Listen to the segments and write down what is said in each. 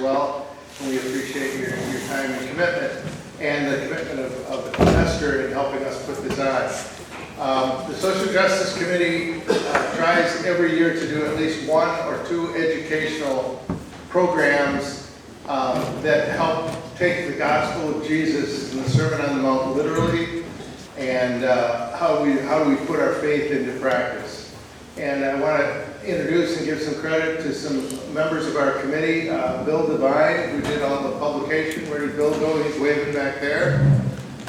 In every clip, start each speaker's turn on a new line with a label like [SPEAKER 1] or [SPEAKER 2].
[SPEAKER 1] well. And we appreciate your time and commitment, and the commitment of Esther in helping us put this on. The Social Justice Committee tries every year to do at least 1 or 2 educational programs that help take the gospel of Jesus and the Sermon on the Mount literally, and how we put our faith into practice. And I want to introduce and give some credit to some members of our committee. Bill Devine, who did all the publication. Where did Bill go? He's waving back there.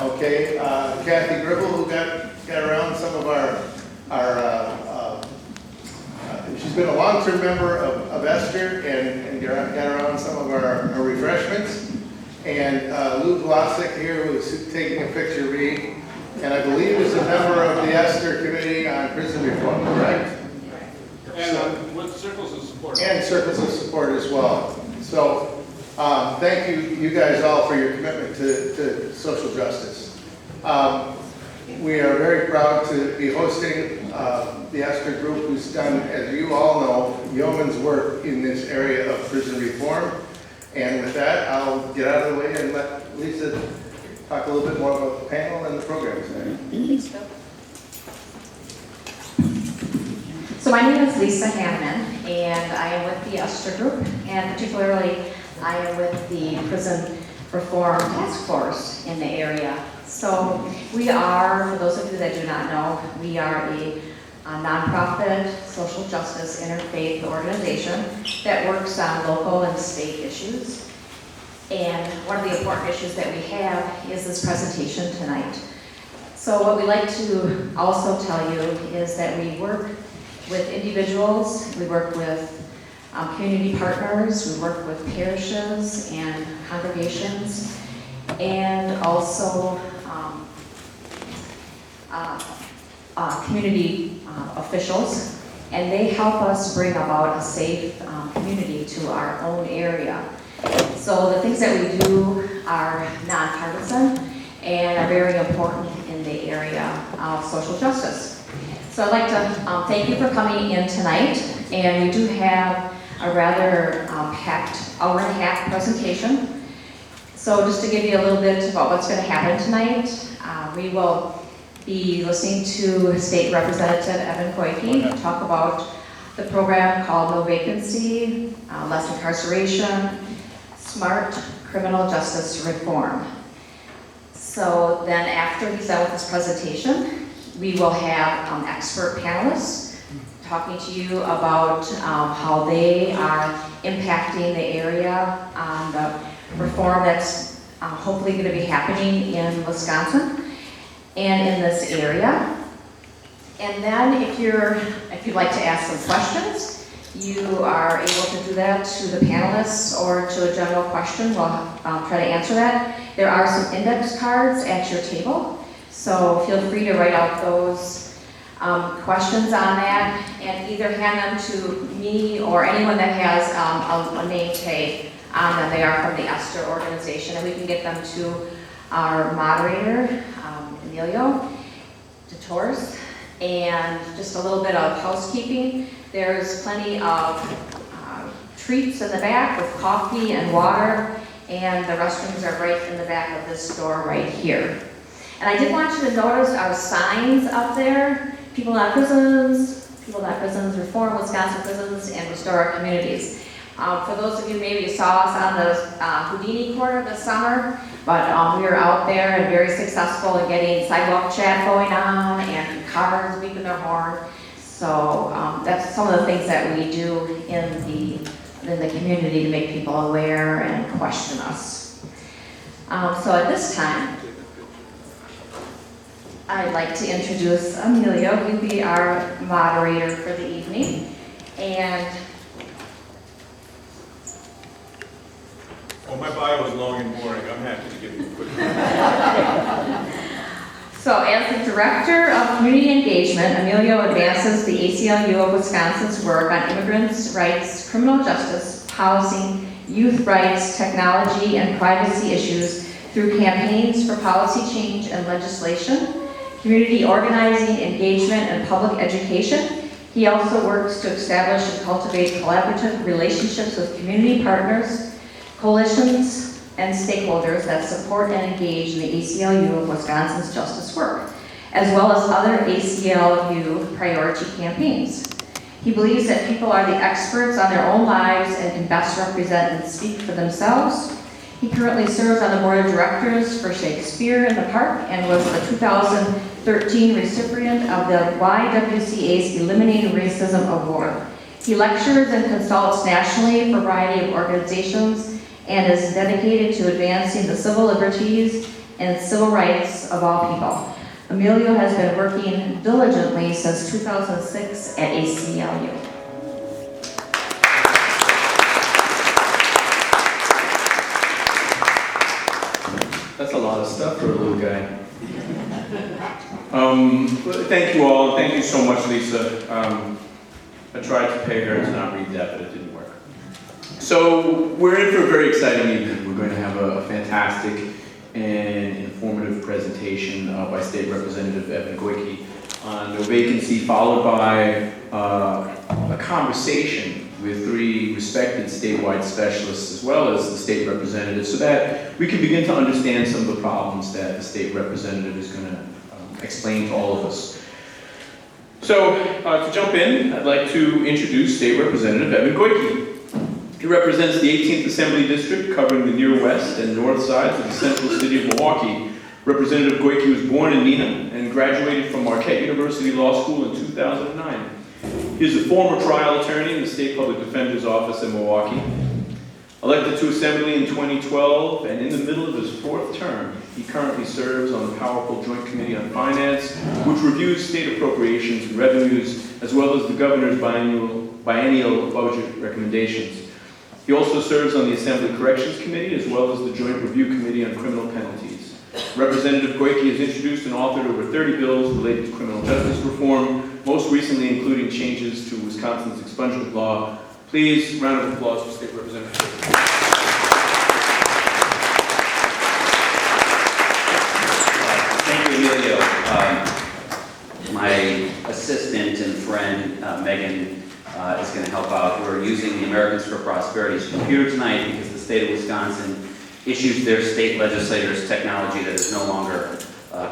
[SPEAKER 1] Okay. Kathy Gribble, who got around some of our she's been a long-term member of Esther and got around some of our refreshments. And Lou Vlasic here, who's taking a picture of me, and I believe is a member of the Esther Committee on Prison Reform, correct?
[SPEAKER 2] And with Circles of Support.
[SPEAKER 1] And Circles of Support as well. So thank you guys all for your commitment to social justice. We are very proud to be hosting the Esther group, who's done, as you all know, yeoman's work in this area of prison reform. And with that, I'll get out of the way and let Lisa talk a little bit more about the panel and the program today.
[SPEAKER 3] Thanks, Bill. So my name is Lisa Hanneman, and I am with the Esther Group, and particularly I am with the Prison Reform Task Force in the area. So we are, for those of you that do not know, we are a nonprofit social justice interfaith organization that works on local and state issues. And one of the important issues that we have is this presentation tonight. So what we like to also tell you is that we work with individuals, we work with community partners, we work with parishes and congregations, and also community officials, and they help us bring about a safe community to our own area. So the things that we do are nonpartisan and are very important in the area of social justice. So I'd like to thank you for coming in tonight, and we do have a rather packed hour-and-a-half presentation. So just to give you a little bit about what's going to happen tonight, we will be listening to State Representative Evan Goyke talk about the program called No Vacancy, Less Incarceration, Smart Criminal Justice Reform. So then after he's done with his presentation, we will have expert panelists talking to you about how they are impacting the area on the reform that's hopefully going to be happening in Wisconsin and in this area. And then if you'd like to ask some questions, you are able to do that to the panelists or to a general question. We'll try to answer that. There are some index cards at your table, so feel free to write out those questions on that and either hand them to me or anyone that has a name tag on them. They are from the Esther organization, and we can get them to our moderator, Emilio DeTors. And just a little bit of housekeeping. There's plenty of treats in the back with coffee and water, and the restrooms are right in the back of this store right here. And I did want you to notice our signs up there: People Not Prisons, Reform Wisconsin Prisons, and Restore Our Communities. For those of you maybe saw us on the Houdini corner this summer, but we are out there and very successful in getting sidewalk chat going on and cars beeping their horn. So that's some of the things that we do in the community to make people aware and question us. So at this time, I'd like to introduce Emilio. He'll be our moderator for the evening. And
[SPEAKER 2] Well, my bio is long and boring. I'm happy to give you a quick.
[SPEAKER 3] so as the Director of Community Engagement, Emilio advances the ACLU of Wisconsin's work on immigrants' rights, criminal justice, housing, youth rights, technology, and privacy issues through campaigns for policy change and legislation, community organizing, engagement, and public education. He also works to establish and cultivate collaborative relationships with community partners, coalitions, and stakeholders that support and engage in the ACLU of Wisconsin's justice work, as well as other ACLU priority campaigns. He believes that people are the experts on their own lives and can best represent and speak for themselves. He currently serves on the board of directors for Shakespeare in the Park and was the 2013 recipient of the YWCA's Eliminating Racism Award. He lectures and consults nationally for a variety of organizations and is dedicated to advancing the civil liberties and civil rights of all people. Emilio has been working diligently since 2006 at ACLU.
[SPEAKER 4] That's a lot of stuff for a little guy. Thank you all. Thank you so much, Lisa. I tried to pay her to not read that, but it didn't work. So we're in for a very exciting evening. We're going to have a fantastic and informative presentation by State Representative Evan Goyke on no vacancy, followed by a conversation with three respected statewide specialists as well as the state representative, so that we can begin to understand some of the problems that the state representative is going to explain to all of us. So, to jump in, I'd like to introduce State Representative Evan Goyke. He represents the 18th Assembly District, covering the near west and north sides of the central city of Milwaukee. Representative Goyke was born in Neenah and graduated from Marquette University Law School in 2009. He is a former trial attorney in the State Public Defender's Office in Milwaukee. Elected to Assembly in 2012 and in the middle of his fourth term, he currently serves on the powerful Joint Committee on Finance, which reviews state appropriations and revenues, as well as the governor's biennial budget recommendations. He also serves on the Assembly Corrections Committee, as well as the Joint Review Committee on Criminal Penalties. Representative Goyke has introduced and authored over 30 bills related to criminal justice reform, most recently including changes to Wisconsin's expungement law. Please, round of applause for State Representative Goyke.
[SPEAKER 5] Thank you, Emilio. My assistant and friend, Megan, is going to help out. We're using the Americans for Prosperity's computer tonight because the state of Wisconsin issues their state legislators technology that is no longer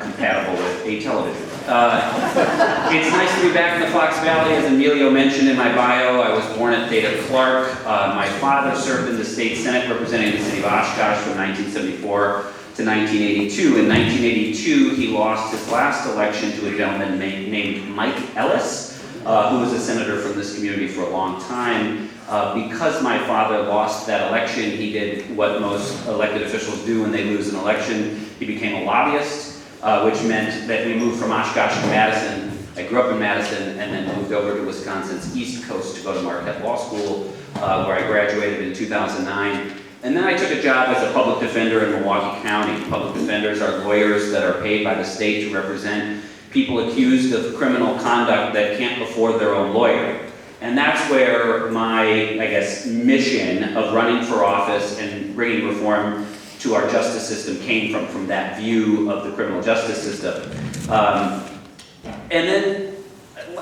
[SPEAKER 5] compatible with a television. It's nice to be back in the Fox Valley. As Emilio mentioned in my bio, I was born at Theta Clark. My father served in the state senate representing the city of Oshkosh from 1974 to 1982. In 1982, he lost his last election to a gentleman named Mike Ellis, who was a senator from this community for a long time. Because my father lost that election, he did what most elected officials do when they lose an election. He became a lobbyist, which meant that we moved from Oshkosh to Madison. I grew up in Madison and then moved over to Wisconsin's East Coast to go to Marquette Law School, where I graduated in 2009. And then I took a job as a public defender in Milwaukee County. Public defenders are lawyers that are paid by the state to represent people accused of criminal conduct that can't afford their own lawyer. And that's where my, mission of running for office and bringing reform to our justice system came from that view of the criminal justice system. And then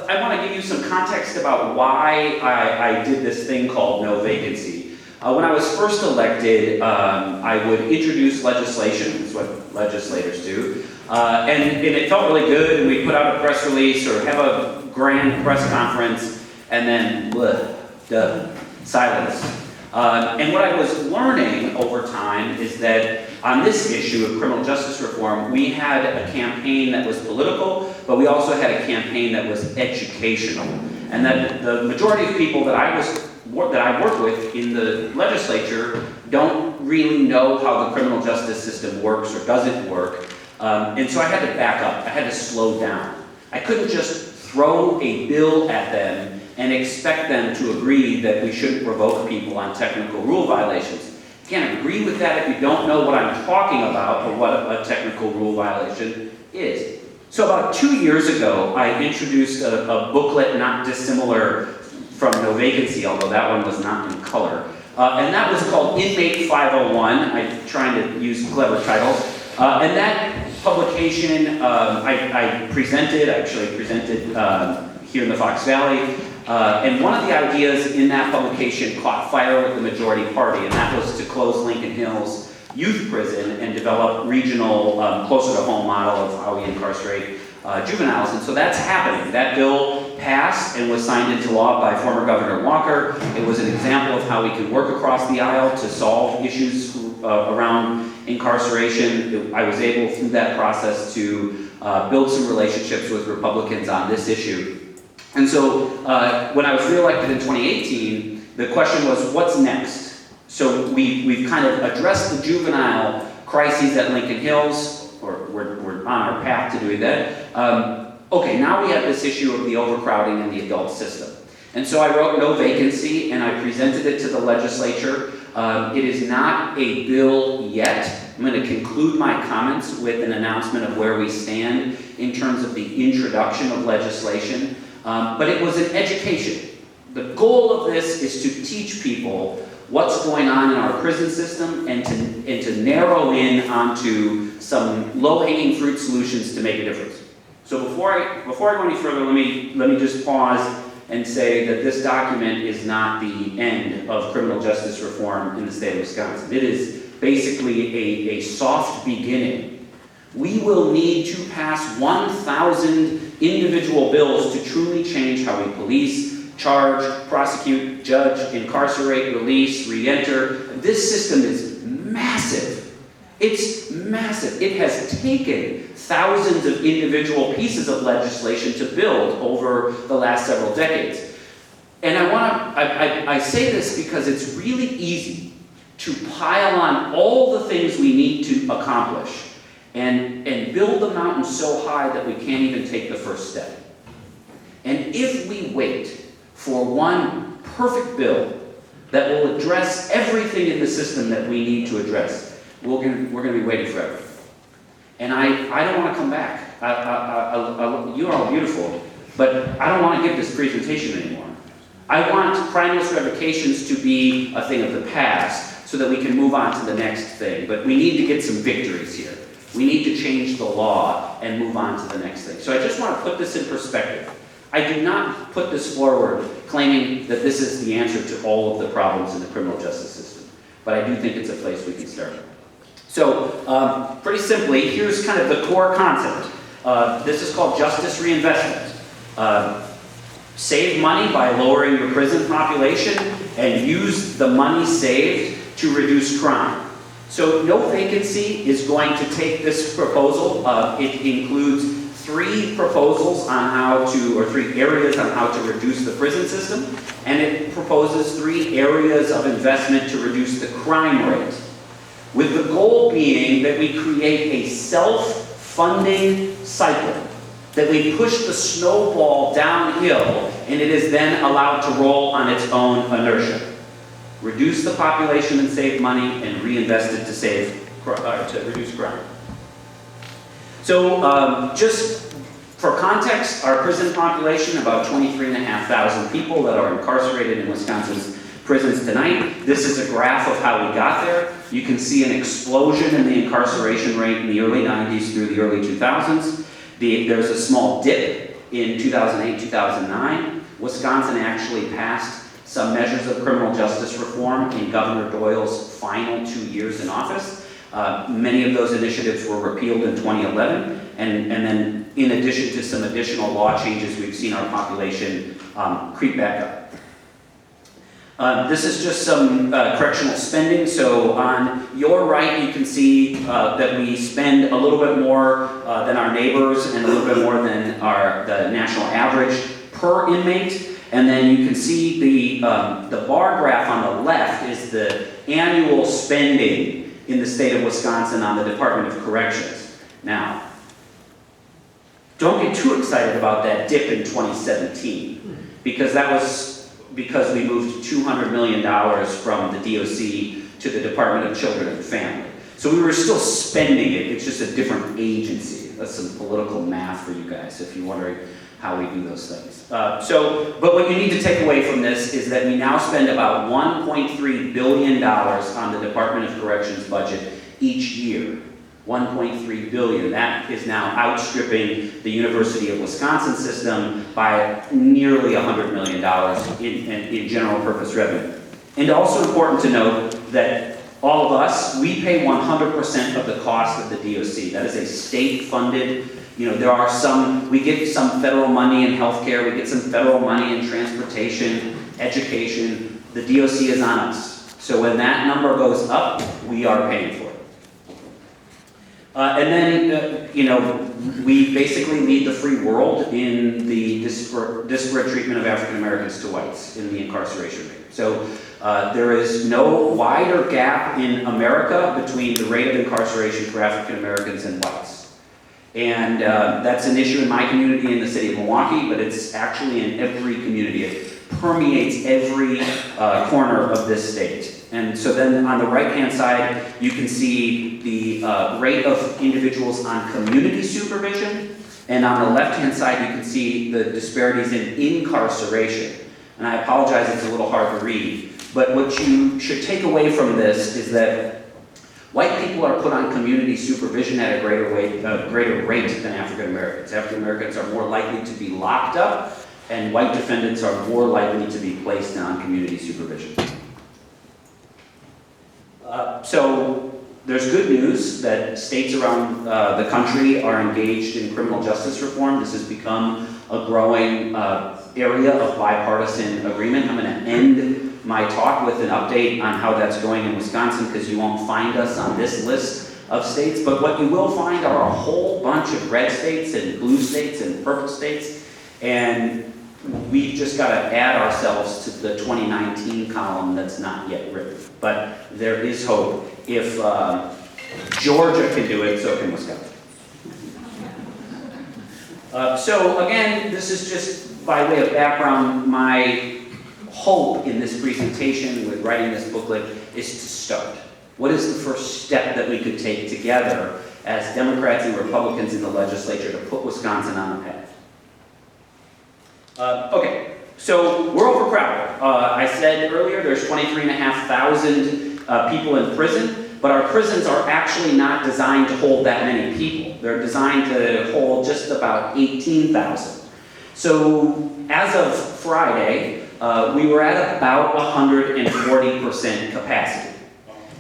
[SPEAKER 5] I want to give you some context about why I did this thing called no vacancy. When I was first elected, I would introduce legislation, that's what legislators do, and it felt really good, and we'd put out a press release or have a grand press conference, and then, silence. And what I was learning over time is that on this issue of criminal justice reform, we had a campaign that was political, but we also had a campaign that was educational. And that the majority of people that I work with in the legislature don't really know how the criminal justice system works or doesn't work. And so I had to back up. I had to slow down. I couldn't just throw a bill at them and expect them to agree that we shouldn't provoke people on technical rule violations. You can't agree with that if you don't know what I'm talking about or what a technical rule violation is. So about 2 years ago, I introduced a booklet not dissimilar from No Vacancy, although that one was not in color. And that was called Inmate 501. I'm trying to use clever titles. And that publication I presented here in the Fox Valley. And one of the ideas in that publication caught fire with the majority party, and that was to close Lincoln Hills Youth Prison and develop regional, closer to home model of how we incarcerate juveniles. And so that's happening. That bill passed and was signed into law by former Governor Walker. It was an example of how we can work across the aisle to solve issues around incarceration. I was able, through that process, to build some relationships with Republicans on this issue. And so when I was reelected in 2018, the question was, what's next? So we've kind of addressed the juvenile crises at Lincoln Hills, or we're on our path to doing that. Okay, now we have this issue of the overcrowding in the adult system. And so I wrote no vacancy, and I presented it to the legislature. It is not a bill yet. I'm going to conclude my comments with an announcement of where we stand in terms of the introduction of legislation. But it was an education. The goal of this is to teach people what's going on in our prison system and to narrow in onto some low-hanging fruit solutions to make a difference. So before I go any further, let me just pause and say that this document is not the end of criminal justice reform in the state of Wisconsin. It is basically a soft beginning. We will need to pass 1,000 individual bills to truly change how we police, charge, prosecute, judge, incarcerate, release, re-enter. This system is massive. It's massive. It has taken thousands of individual pieces of legislation to build over the last several decades. And I say this because it's really easy to pile on all the things we need to accomplish and build the mountain so high that we can't even take the first step. And if we wait for one perfect bill that will address everything in the system that we need to address, we're going to be waiting forever. And I don't want to come back. You're all beautiful, but I don't want to give this presentation anymore. I want crimeless revocations to be a thing of the past so that we can move on to the next thing. But we need to get some victories here. We need to change the law and move on to the next thing. So I just want to put this in perspective. I do not put this forward claiming that this is the answer to all of the problems in the criminal justice system. But I do think it's a place we can start. So, pretty simply, here's kind of the core concept. This is called justice reinvestment. Save money by lowering your prison population and use the money saved to reduce crime. So no vacancy is going to take this proposal. It includes 3 proposals on how to, or 3 areas on how to reduce the prison system, and it proposes 3 areas of investment to reduce the crime rate, with the goal being that we create a self-funding cycle, that we push the snowball downhill, and it is then allowed to roll on its own inertia. Reduce the population and save money, and reinvest it to reduce crime. So just for context, our prison population, about 23,500 people that are incarcerated in Wisconsin's prisons tonight. This is a graph of how we got there. You can see an explosion in the incarceration rate in the early 90s through the early 2000s. There's a small dip in 2008, 2009. Wisconsin actually passed some measures of criminal justice reform in Governor Doyle's final 2 years in office. Many of those initiatives were repealed in 2011, and then in addition to some additional law changes, we've seen our population creep back up. This is just some correctional spending. So on your right, you can see that we spend a little bit more than our neighbors and a little bit more than the national average per inmate. And then you can see the bar graph on the left is the annual spending in the state of Wisconsin on the Department of Corrections. Now, don't get too excited about that dip in 2017, because that was because we moved $200 million from the DOC to the Department of Children and Family. So we were still spending it, it's just a different agency. That's some political math for you guys if you're wondering how we do those things. But what you need to take away from this is that we now spend about $1.3 billion on the Department of Corrections budget each year. $1.3 billion. That is now outstripping the University of Wisconsin system by nearly $100 million in general purpose revenue. And also important to note that all of us, we pay 100% of the cost of the DOC. That is a state-funded, there are we get some federal money in healthcare, we get some federal money in transportation, education. The DOC is on us. So when that number goes up, we are paying for it. And then, we basically lead the free world in the disparate treatment of African Americans to whites in the incarceration rate. So there is no wider gap in America between the rate of incarceration for African Americans and whites. And that's an issue in my community in the city of Milwaukee, but it's actually in every community. It permeates every corner of this state. And so then on the right-hand side, you can see the rate of individuals on community supervision. And on the left-hand side, you can see the disparities in incarceration. And I apologize, it's a little hard to read. But what you should take away from this is that white people are put on community supervision at a greater rate than African Americans. African Americans are more likely to be locked up, and white defendants are more likely to be placed on community supervision. So there's good news that states around the country are engaged in criminal justice reform. This has become a growing area of bipartisan agreement. I'm going to end my talk with an update on how that's going in Wisconsin, because you won't find us on this list of states. But what you will find are a whole bunch of red states and blue states and purple states. And we've just got to add ourselves to the 2019 column that's not yet written. But there is hope. If Georgia can do it, so can Wisconsin. So again, this is just by way of background. My hope in this presentation with writing this booklet is to start. What is the first step that we could take together as Democrats and Republicans in the legislature to put Wisconsin on the path? Okay, so we're overcrowded. I said earlier there's 23,500 people in prison, but our prisons are actually not designed to hold that many people. They're designed to hold just about 18,000. So as of Friday, we were at about 140% capacity.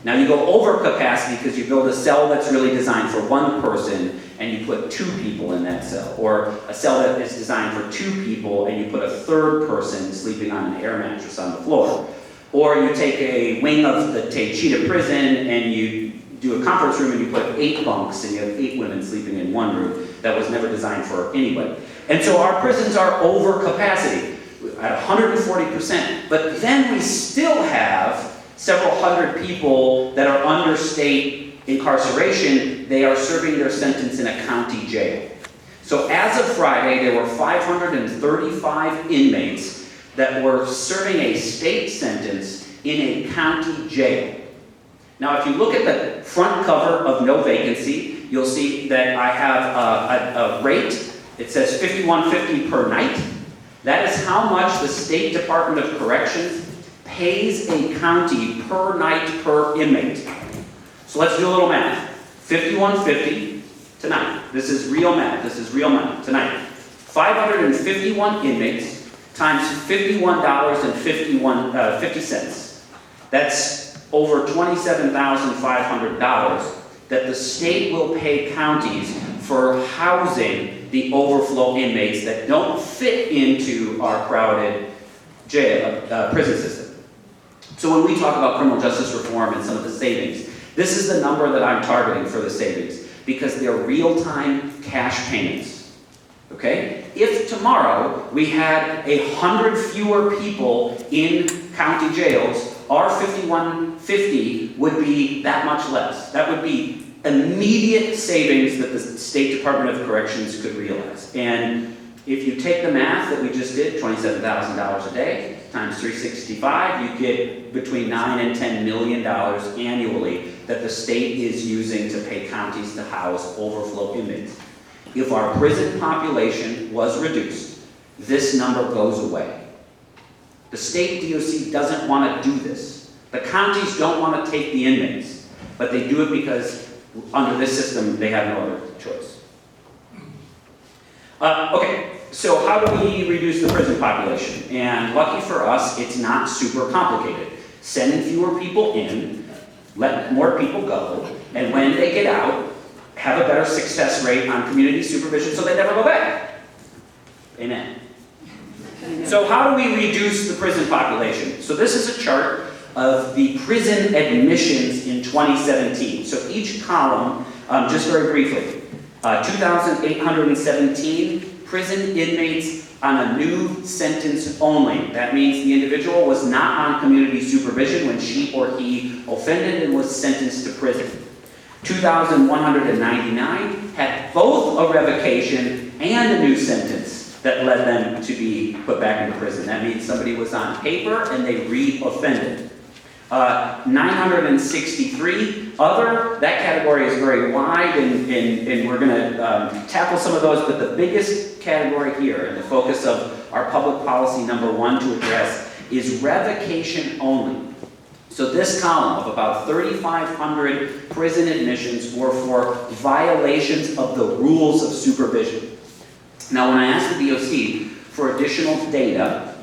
[SPEAKER 5] Now you go over capacity because you build a cell that's really designed for one person and you put 2 people in that cell, or a cell that is designed for 2 people and you put a third person sleeping on an air mattress on the floor. Or you take a wing of the Cheetah prison and you do a conference room and you put 8 bunks and you have 8 women sleeping in one room that was never designed for anybody. And so our prisons are over capacity at 140%, but then we still have several hundred people that are under state incarceration. They are serving their sentence in a county jail. So as of Friday, there were 535 inmates that were serving a state sentence in a county jail. Now, if you look at the front cover of No Vacancy, you'll see that I have a rate. It says $51.50 per night. That is how much the State Department of Corrections pays a county per night per inmate. So let's do a little math. $51.50 tonight. This is real math. This is real money tonight. 551 inmates times $51.50. That's over $27,500 that the state will pay counties for housing the overflow inmates that don't fit into our crowded jail, prison system. So when we talk about criminal justice reform and some of the savings, this is the number that I'm targeting for the savings, because they're real-time cash payments. Okay? If tomorrow we had 100 fewer people in county jails, our $51.50 would be that much less. That would be immediate savings that the State Department of Corrections could realize. And if you take the math that we just did, $27,000 a day times 365, you get between $9 and $10 million annually that the state is using to pay counties to house overflow inmates. If our prison population was reduced, this number goes away. The state DOC doesn't want to do this. The counties don't want to take the inmates, but they do it because under this system, they have no other choice. Okay, so how do we reduce the prison population? And lucky for us, it's not super complicated. Send fewer people in, let more people go, and when they get out, have a better success rate on community supervision so they never go back. Amen. So how do we reduce the prison population? So this is a chart of the prison admissions in 2017. So each column, just very briefly, 2,817 prison inmates on a new sentence only. That means the individual was not on community supervision when she or he offended and was sentenced to prison. 2,199 had both a revocation and a new sentence that led them to be put back into prison. That means somebody was on paper and they re-offended. 963 other, that category is very wide, and we're going to tackle some of those, but the biggest category here, and the focus of our public policy number 1 to address, is revocation only. So this column of about 3,500 prison admissions were for violations of the rules of supervision. Now, when I asked the DOC for additional data,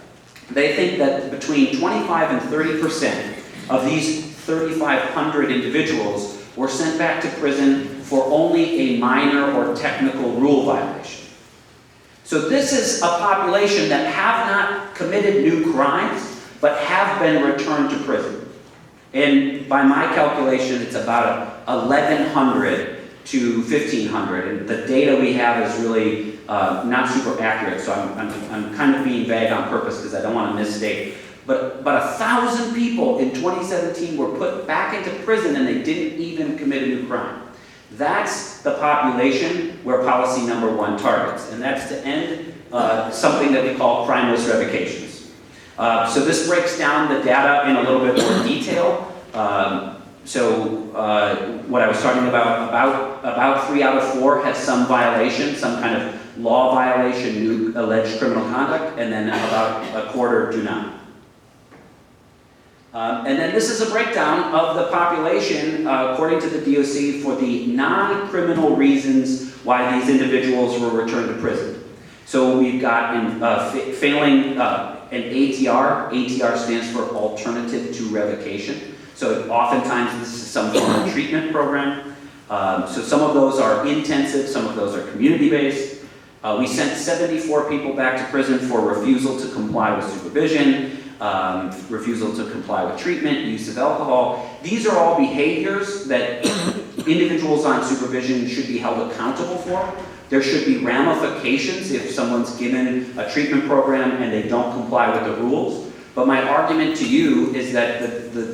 [SPEAKER 5] they think that between 25 and 30% of these 3,500 individuals were sent back to prison for only a minor or technical rule violation. So this is a population that have not committed new crimes, but have been returned to prison. And by my calculation, it's about 1,100 to 1,500, and the data we have is really not super accurate, so I'm kind of being vague on purpose because I don't want to misstate. But 1,000 people in 2017 were put back into prison and they didn't even commit a new crime. That's the population where policy number 1 targets, and that's to end something that we call crimeless revocations. So this breaks down the data in a little bit more detail. What I was talking about 3 out of 4 had some violation, some kind of law violation, new alleged criminal conduct, and then about a quarter do not. And then this is a breakdown of the population, according to the DOC, for the non-criminal reasons why these individuals were returned to prison. So we've got failing an ATR. ATR stands for Alternative to Revocation. So oftentimes this is some form of treatment program. So some of those are intensive, some of those are community-based. We sent 74 people back to prison for refusal to comply with supervision, refusal to comply with treatment, use of alcohol. These are all behaviors that individuals on supervision should be held accountable for. There should be ramifications if someone's given a treatment program and they don't comply with the rules. But my argument to you is that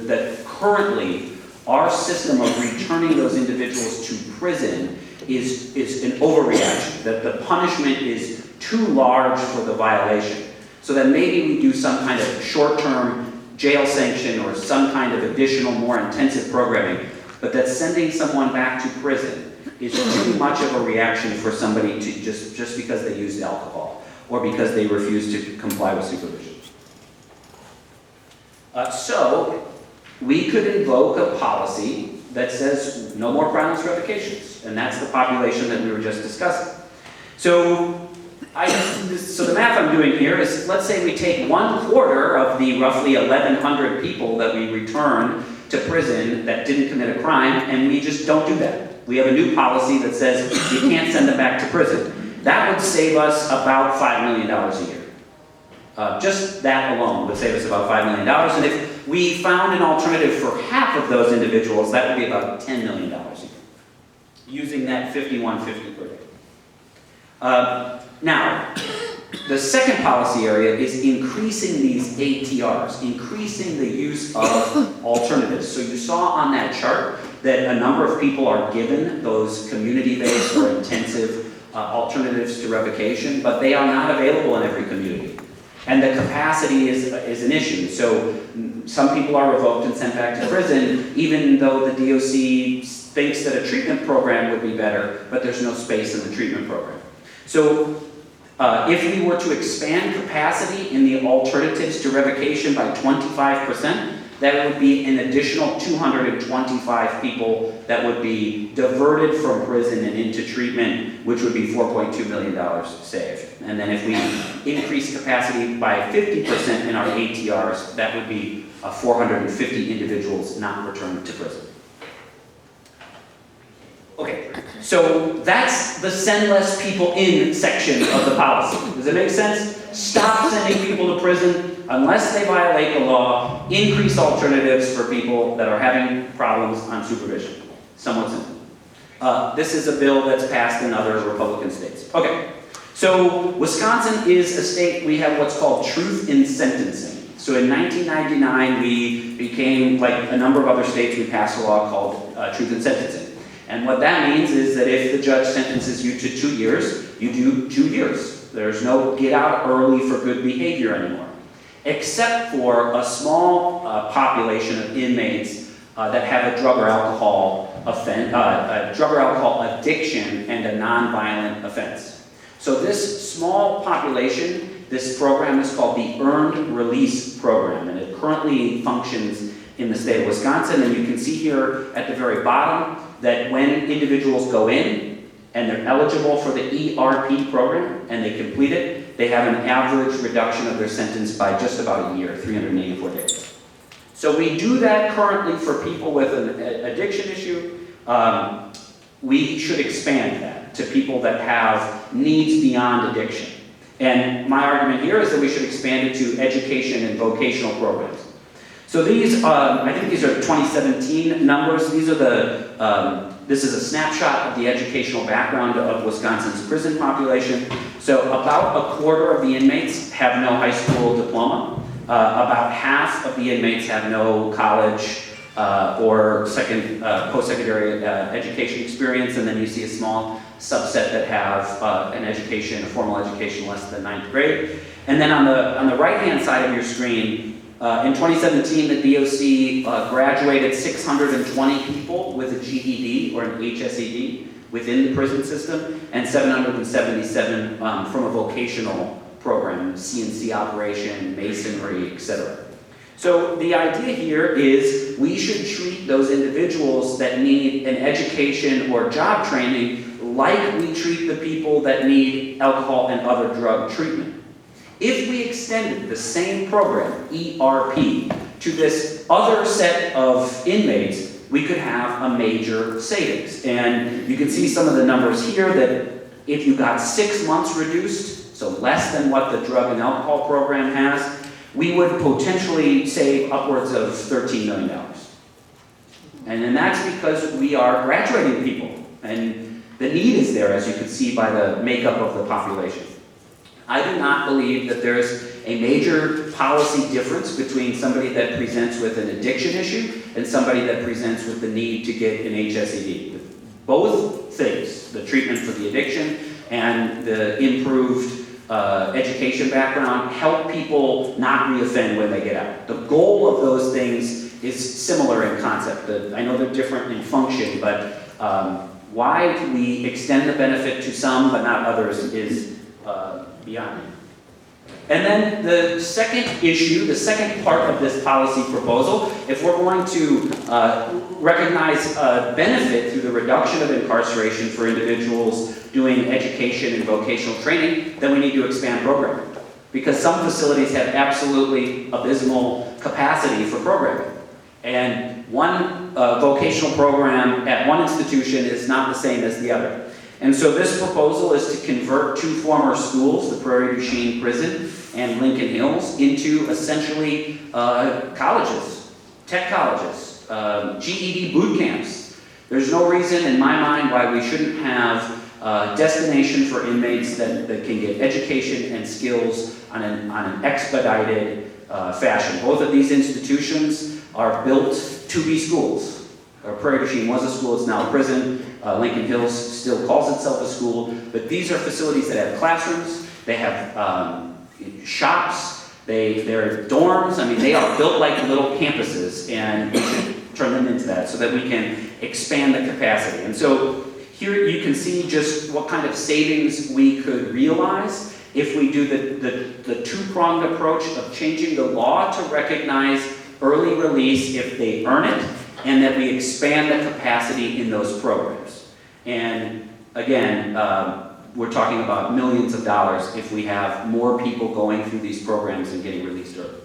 [SPEAKER 5] that currently our system of returning those individuals to prison is an overreaction, that the punishment is too large for the violation. So that maybe we do some kind of short-term jail sanction or some kind of additional, more intensive programming, but that sending someone back to prison is too much of a reaction for somebody to just because they used alcohol or because they refused to comply with supervision. So we could invoke a policy that says no more crimeless revocations, and that's the population that we were just discussing. So the math I'm doing here is, let's say we take 1/4 of the roughly 1,100 people that we return to prison that didn't commit a crime, and we just don't do that. We have a new policy that says you can't send them back to prison. That would save us about $5 million a year. Just that alone would save us about $5 million, and if we found an alternative for half of those individuals, that would be about $10 million a year, using that 5150 per day. Now, the second policy area is increasing these ATRs, increasing the use of alternatives. So you saw on that chart that a number of people are given those community-based or intensive alternatives to revocation, but they are not available in every community. And the capacity is an issue. So some people are revoked and sent back to prison, even though the DOC thinks that a treatment program would be better, but there's no space in the treatment program. So if we were to expand capacity in the alternatives to revocation by 25%, that would be an additional 225 people that would be diverted from prison and into treatment, which would be $4.2 million saved. And then if we increase capacity by 50% in our ATRs, that would be 450 individuals not returned to prison. Okay, so that's the send less people in section of the policy. Does it make sense? Stop sending people to prison unless they violate the law. Increase alternatives for people that are having problems on supervision. Somewhat simple. This is a bill that's passed in other Republican states. Okay, so Wisconsin is a state, we have what's called truth in sentencing. So in 1999, we became, like a number of other states, we passed a law called truth in sentencing. And what that means is that if the judge sentences you to 2 years, you do 2 years. There's no get out early for good behavior anymore. Except for a small population of inmates that have a drug or alcohol addiction and a nonviolent offense. So this small population, this program is called the Earned Release Program, and it currently functions in the state of Wisconsin. And you can see here at the very bottom that when individuals go in and they're eligible for the ERP program and they complete it, they have an average reduction of their sentence by just about a year, 384 days. So we do that currently for people with an addiction issue. We should expand that to people that have needs beyond addiction. And my argument here is that we should expand it to education and vocational programs. So these, I think these are 2017 numbers. These are this is a snapshot of the educational background of Wisconsin's prison population. So about a quarter of the inmates have no high school diploma. About half of the inmates have no college or post-secondary education experience, and then you see a small subset that have an education, a formal education less than 9th grade. And then on the right-hand side of your screen, in 2017, the DOC graduated 620 people with a GED or an HSED within the prison system, and 777 from a vocational program, CNC operation, masonry, etc. So the idea here is we should treat those individuals that need an education or job training like we treat the people that need alcohol and other drug treatment. If we extended the same program, ERP, to this other set of inmates, we could have a major savings. And you can see some of the numbers here that if you got 6 months reduced, so less than what the drug and alcohol program has, we would potentially save upwards of $13 million. And then that's because we are graduating people. And the need is there, as you can see by the makeup of the population. I do not believe that there's a major policy difference between somebody that presents with an addiction issue and somebody that presents with the need to get an HSED. Both things, the treatment for the addiction and the improved education background, help people not reoffend when they get out. The goal of those things is similar in concept. I know they're different in function, but why we extend the benefit to some but not others is beyond me. And then the second issue, the second part of this policy proposal, if we're going to recognize benefit through the reduction of incarceration for individuals doing education and vocational training, then we need to expand programming. Because some facilities have absolutely abysmal capacity for programming. And one vocational program at one institution is not the same as the other. And so this proposal is to convert 2 former schools, the Prairie du Chien Prison and Lincoln Hills, into essentially colleges, tech colleges, GED boot camps. There's no reason in my mind why we shouldn't have destination for inmates that can get education and skills on an expedited fashion. Both of these institutions are built to be schools. Prairie du Chien was a school, it's now a prison. Lincoln Hills still calls itself a school, but these are facilities that have classrooms, they have shops, they're dorms. I mean, they are built like little campuses, and we should turn them into that so that we can expand the capacity. And so here you can see just what kind of savings we could realize if we do the two-pronged approach of changing the law to recognize early release if they earn it, and that we expand the capacity in those programs. And again, we're talking about millions of dollars if we have more people going through these programs and getting released early.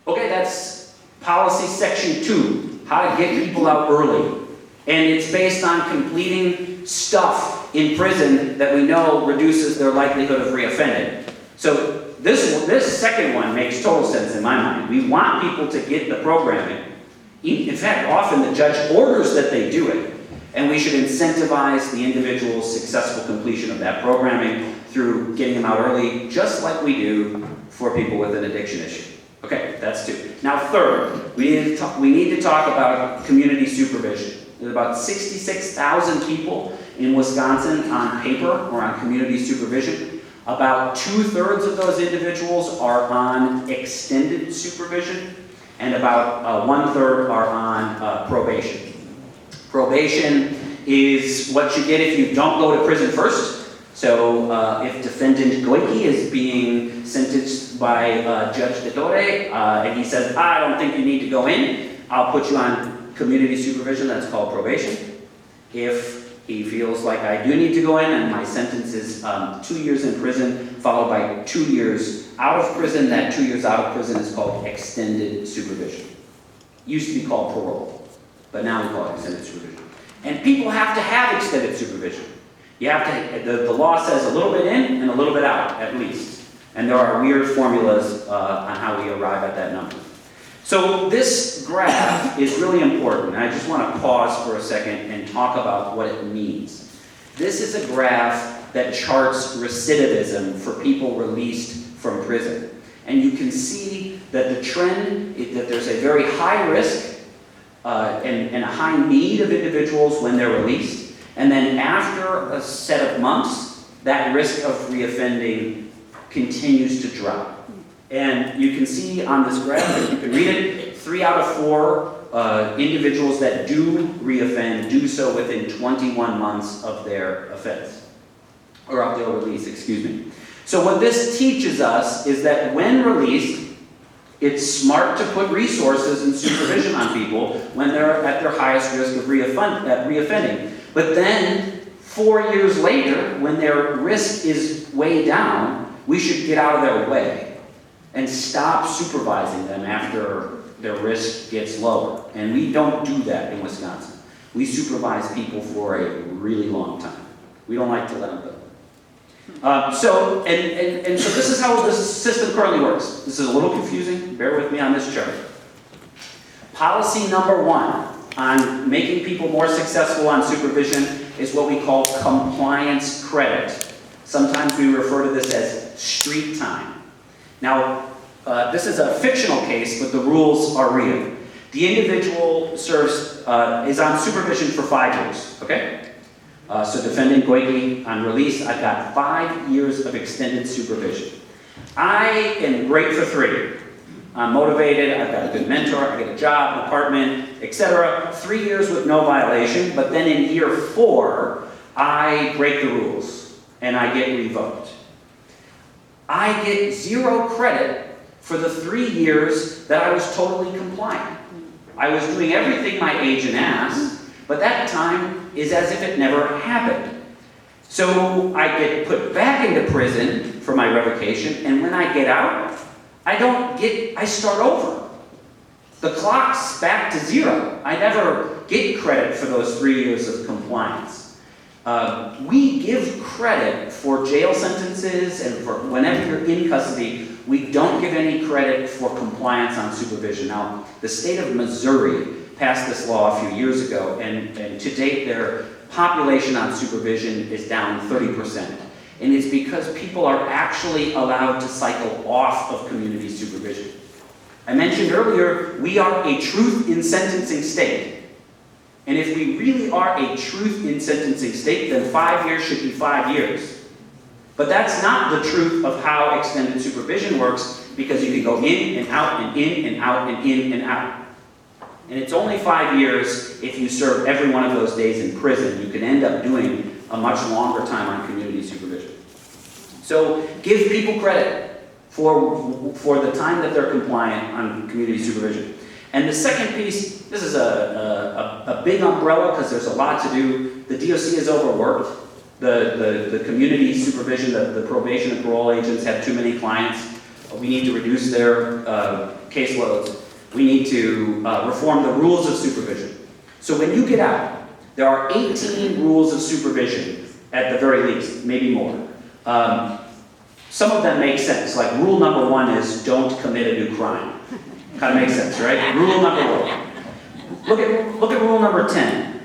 [SPEAKER 5] Okay, that's policy section 2, how to get people out early. And it's based on completing stuff in prison that we know reduces their likelihood of reoffending. So this second one makes total sense in my mind. We want people to get the programming. In fact, often the judge orders that they do it, and we should incentivize the individual's successful completion of that programming through getting them out early, just like we do for people with an addiction issue. Okay, that's 2. Now third, we need to talk about community supervision. There's about 66,000 people in Wisconsin on paper or on community supervision. About 2/3 of those individuals are on extended supervision, and about 1/3 are on probation. Probation is what you get if you don't go to prison first. So if defendant Goyke is being sentenced by Judge Vetrone, and he says, I don't think you need to go in, I'll put you on community supervision, that's called probation. If he feels like I do need to go in and my sentence is 2 years in prison, followed by 2 years out of prison, that 2 years out of prison is called extended supervision. Used to be called parole, but now we call it extended supervision. And people have to have extended supervision. You have to, the law says a little bit in and a little bit out, at least. And there are weird formulas on how we arrive at that number. So this graph is really important. I just want to pause for a second and talk about what it means. This is a graph that charts recidivism for people released from prison. And you can see that the trend is that there's a very high risk and a high need of individuals when they're released. And then after a set of months, that risk of reoffending continues to drop. And you can see on this graph, you can read it, 3 out of 4 individuals that do reoffend do so within 21 months of their offense, or of their release, excuse me. So what this teaches us is that when released, it's smart to put resources and supervision on people when they're at their highest risk of reoffending. But then, 4 years later, when their risk is way down, we should get out of their way and stop supervising them after their risk gets lower. And we don't do that in Wisconsin. We supervise people for a really long time. We don't like to let them go. So this is how this system currently works. This is a little confusing. Bear with me on this chart. Policy number 1 on making people more successful on supervision is what we call compliance credit. Sometimes we refer to this as street time. Now, this is a fictional case, but the rules are real. The individual is on supervision for 5 years, okay? So defendant Goyke, on release, I've got 5 years of extended supervision. I am great for 3. I'm motivated, I've got a good mentor, I get a job, an apartment, etc. 3 years with no violation, but then in year 4, I break the rules and I get revoked. I get 0 credit for the 3 years that I was totally compliant. I was doing everything my agent asked, but that time is as if it never happened. So I get put back into prison for my revocation, and when I get out, I start over. The clock's back to 0. I never get credit for those 3 years of compliance. We give credit for jail sentences and for whenever you're in custody. We don't give any credit for compliance on supervision. Now, the state of Missouri passed this law a few years ago, and to date their population on supervision is down 30%. And it's because people are actually allowed to cycle off of community supervision. I mentioned earlier, we are a truth in sentencing state. And if we really are a truth in sentencing state, then 5 years should be 5 years. But that's not the truth of how extended supervision works, because you can go in and out and in and out and in and out. And it's only 5 years if you serve every one of those days in prison. You can end up doing a much longer time on community supervision. So give people credit. for the time that they're compliant on community supervision. And the second piece, this is a big umbrella because there's a lot to do. The DOC is overworked. The community supervision, the probation and parole agents have too many clients. We need to reduce their caseloads. We need to reform the rules of supervision. So when you get out, there are 18 rules of supervision at the very least, maybe more. Some of them make sense, like rule number 1 is don't commit a new crime. Kind of makes sense, right? Rule number 1. Look at rule number 10.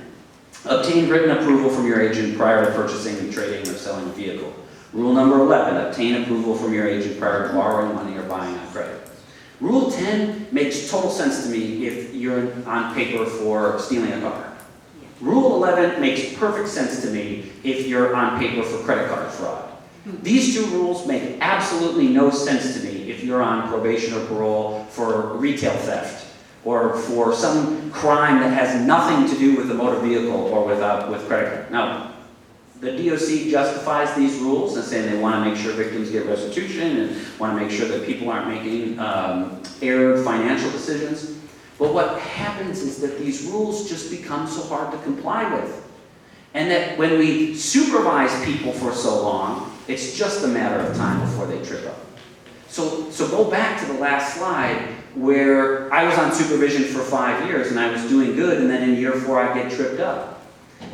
[SPEAKER 5] Obtain written approval from your agent prior to purchasing, trading, or selling a vehicle. Rule number 11, obtain approval from your agent prior to borrowing money or buying on credit. Rule 10 makes total sense to me if you're on paper for stealing a car. Rule 11 makes perfect sense to me if you're on paper for credit card fraud. These two rules make absolutely no sense to me if you're on probation or parole for retail theft or for some crime that has nothing to do with the motor vehicle or with credit card. Now, the DOC justifies these rules and saying they want to make sure victims get restitution and want to make sure that people aren't making error financial decisions. But what happens is that these rules just become so hard to comply with. And that when we supervise people for so long, it's just a matter of time before they trip up. So go back to the last slide where I was on supervision for 5 years and I was doing good, and then in year 4 I get tripped up.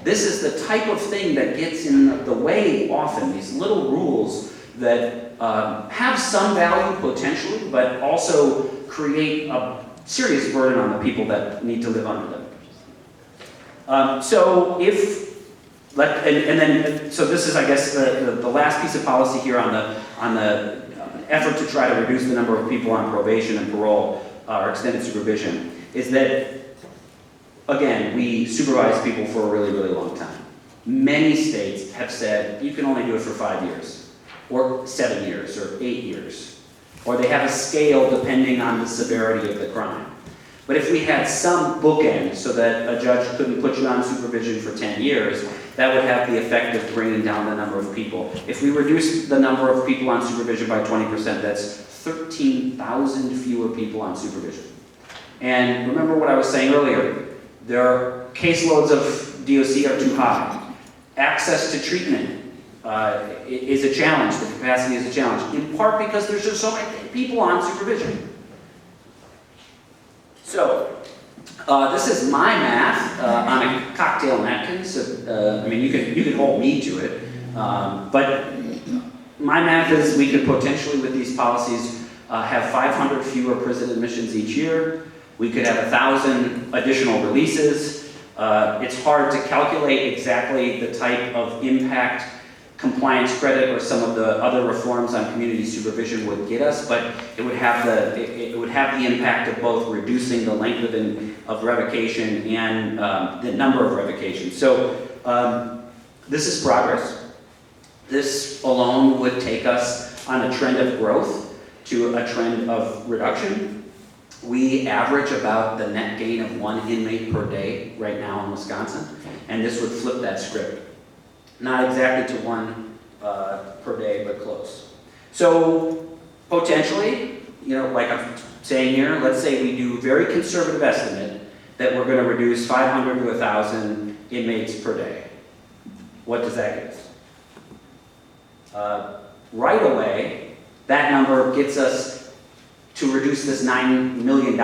[SPEAKER 5] This is the type of thing that gets in the way often, these little rules that have some value potentially, but also create a serious burden on the people that need to live under them. So this is, I guess, the last piece of policy here on the effort to try to reduce the number of people on probation and parole or extended supervision, is that, again, we supervise people for a really, really long time. Many states have said you can only do it for 5 years, or 7 years, or 8 years. Or they have a scale depending on the severity of the crime. But if we had some bookend so that a judge couldn't put you on supervision for 10 years, that would have the effect of bringing down the number of people. If we reduce the number of people on supervision by 20%, that's 13,000 fewer people on supervision. And remember what I was saying earlier, their caseloads of DOC are too high. Access to treatment is a challenge, the capacity is a challenge, in part because there's just so many people on supervision. So, this is my math on a cocktail napkin, so, I mean, you can hold me to it, but my math is we could potentially, with these policies, have 500 fewer prison admissions each year. We could have 1,000 additional releases. It's hard to calculate exactly the type of impact compliance credit or some of the other reforms on community supervision would get us, but it would have the impact of both reducing the length of revocation and the number of revocations. So this is progress. This alone would take us on a trend of growth to a trend of reduction. We average about the net gain of 1 inmate per day right now in Wisconsin, and this would flip that script. Not exactly to 1 per day, but close. So potentially, like I'm saying here, let's say we do a very conservative estimate that we're going to reduce 500 to 1,000 inmates per day. What does that get us? Right away, that number gets us to reduce this $9 million.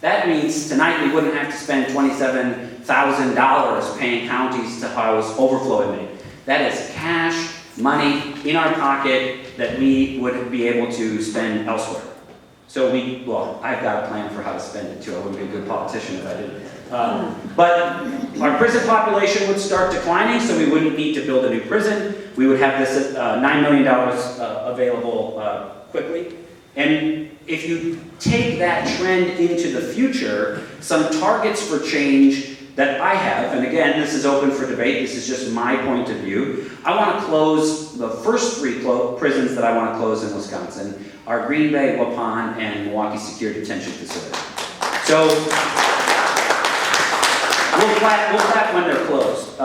[SPEAKER 5] That means tonight we wouldn't have to spend $27,000 paying counties to house overflow inmates. That is cash, money in our pocket that we would be able to spend elsewhere. So I've got a plan for how to spend it too. I wouldn't be a good politician if I didn't. But our prison population would start declining, so we wouldn't need to build a new prison. We would have this $9 million available quickly. And if you take that trend into the future, some targets for change that I have, and again, this is open for debate, this is just my point of view. I want to close the first 3 prisons that I want to close in Wisconsin are Green Bay, Waupun, and Milwaukee Secure Detention Facility. So we'll clap when they're closed.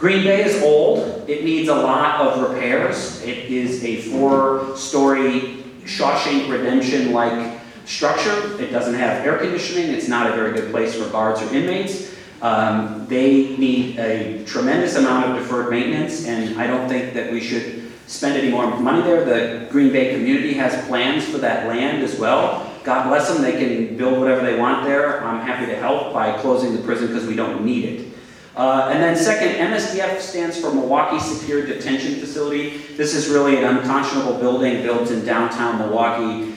[SPEAKER 5] Green Bay is old. It needs a lot of repairs. It is a 4-story Shawshank Redemption-like structure. It doesn't have air conditioning. It's not a very good place for guards or inmates. They need a tremendous amount of deferred maintenance, and I don't think that we should spend any more money there. The Green Bay community has plans for that land as well. God bless them, they can build whatever they want there. I'm happy to help by closing the prison because we don't need it. And then second, MSDF stands for Milwaukee Secure Detention Facility. This is really an unconscionable building built in downtown Milwaukee.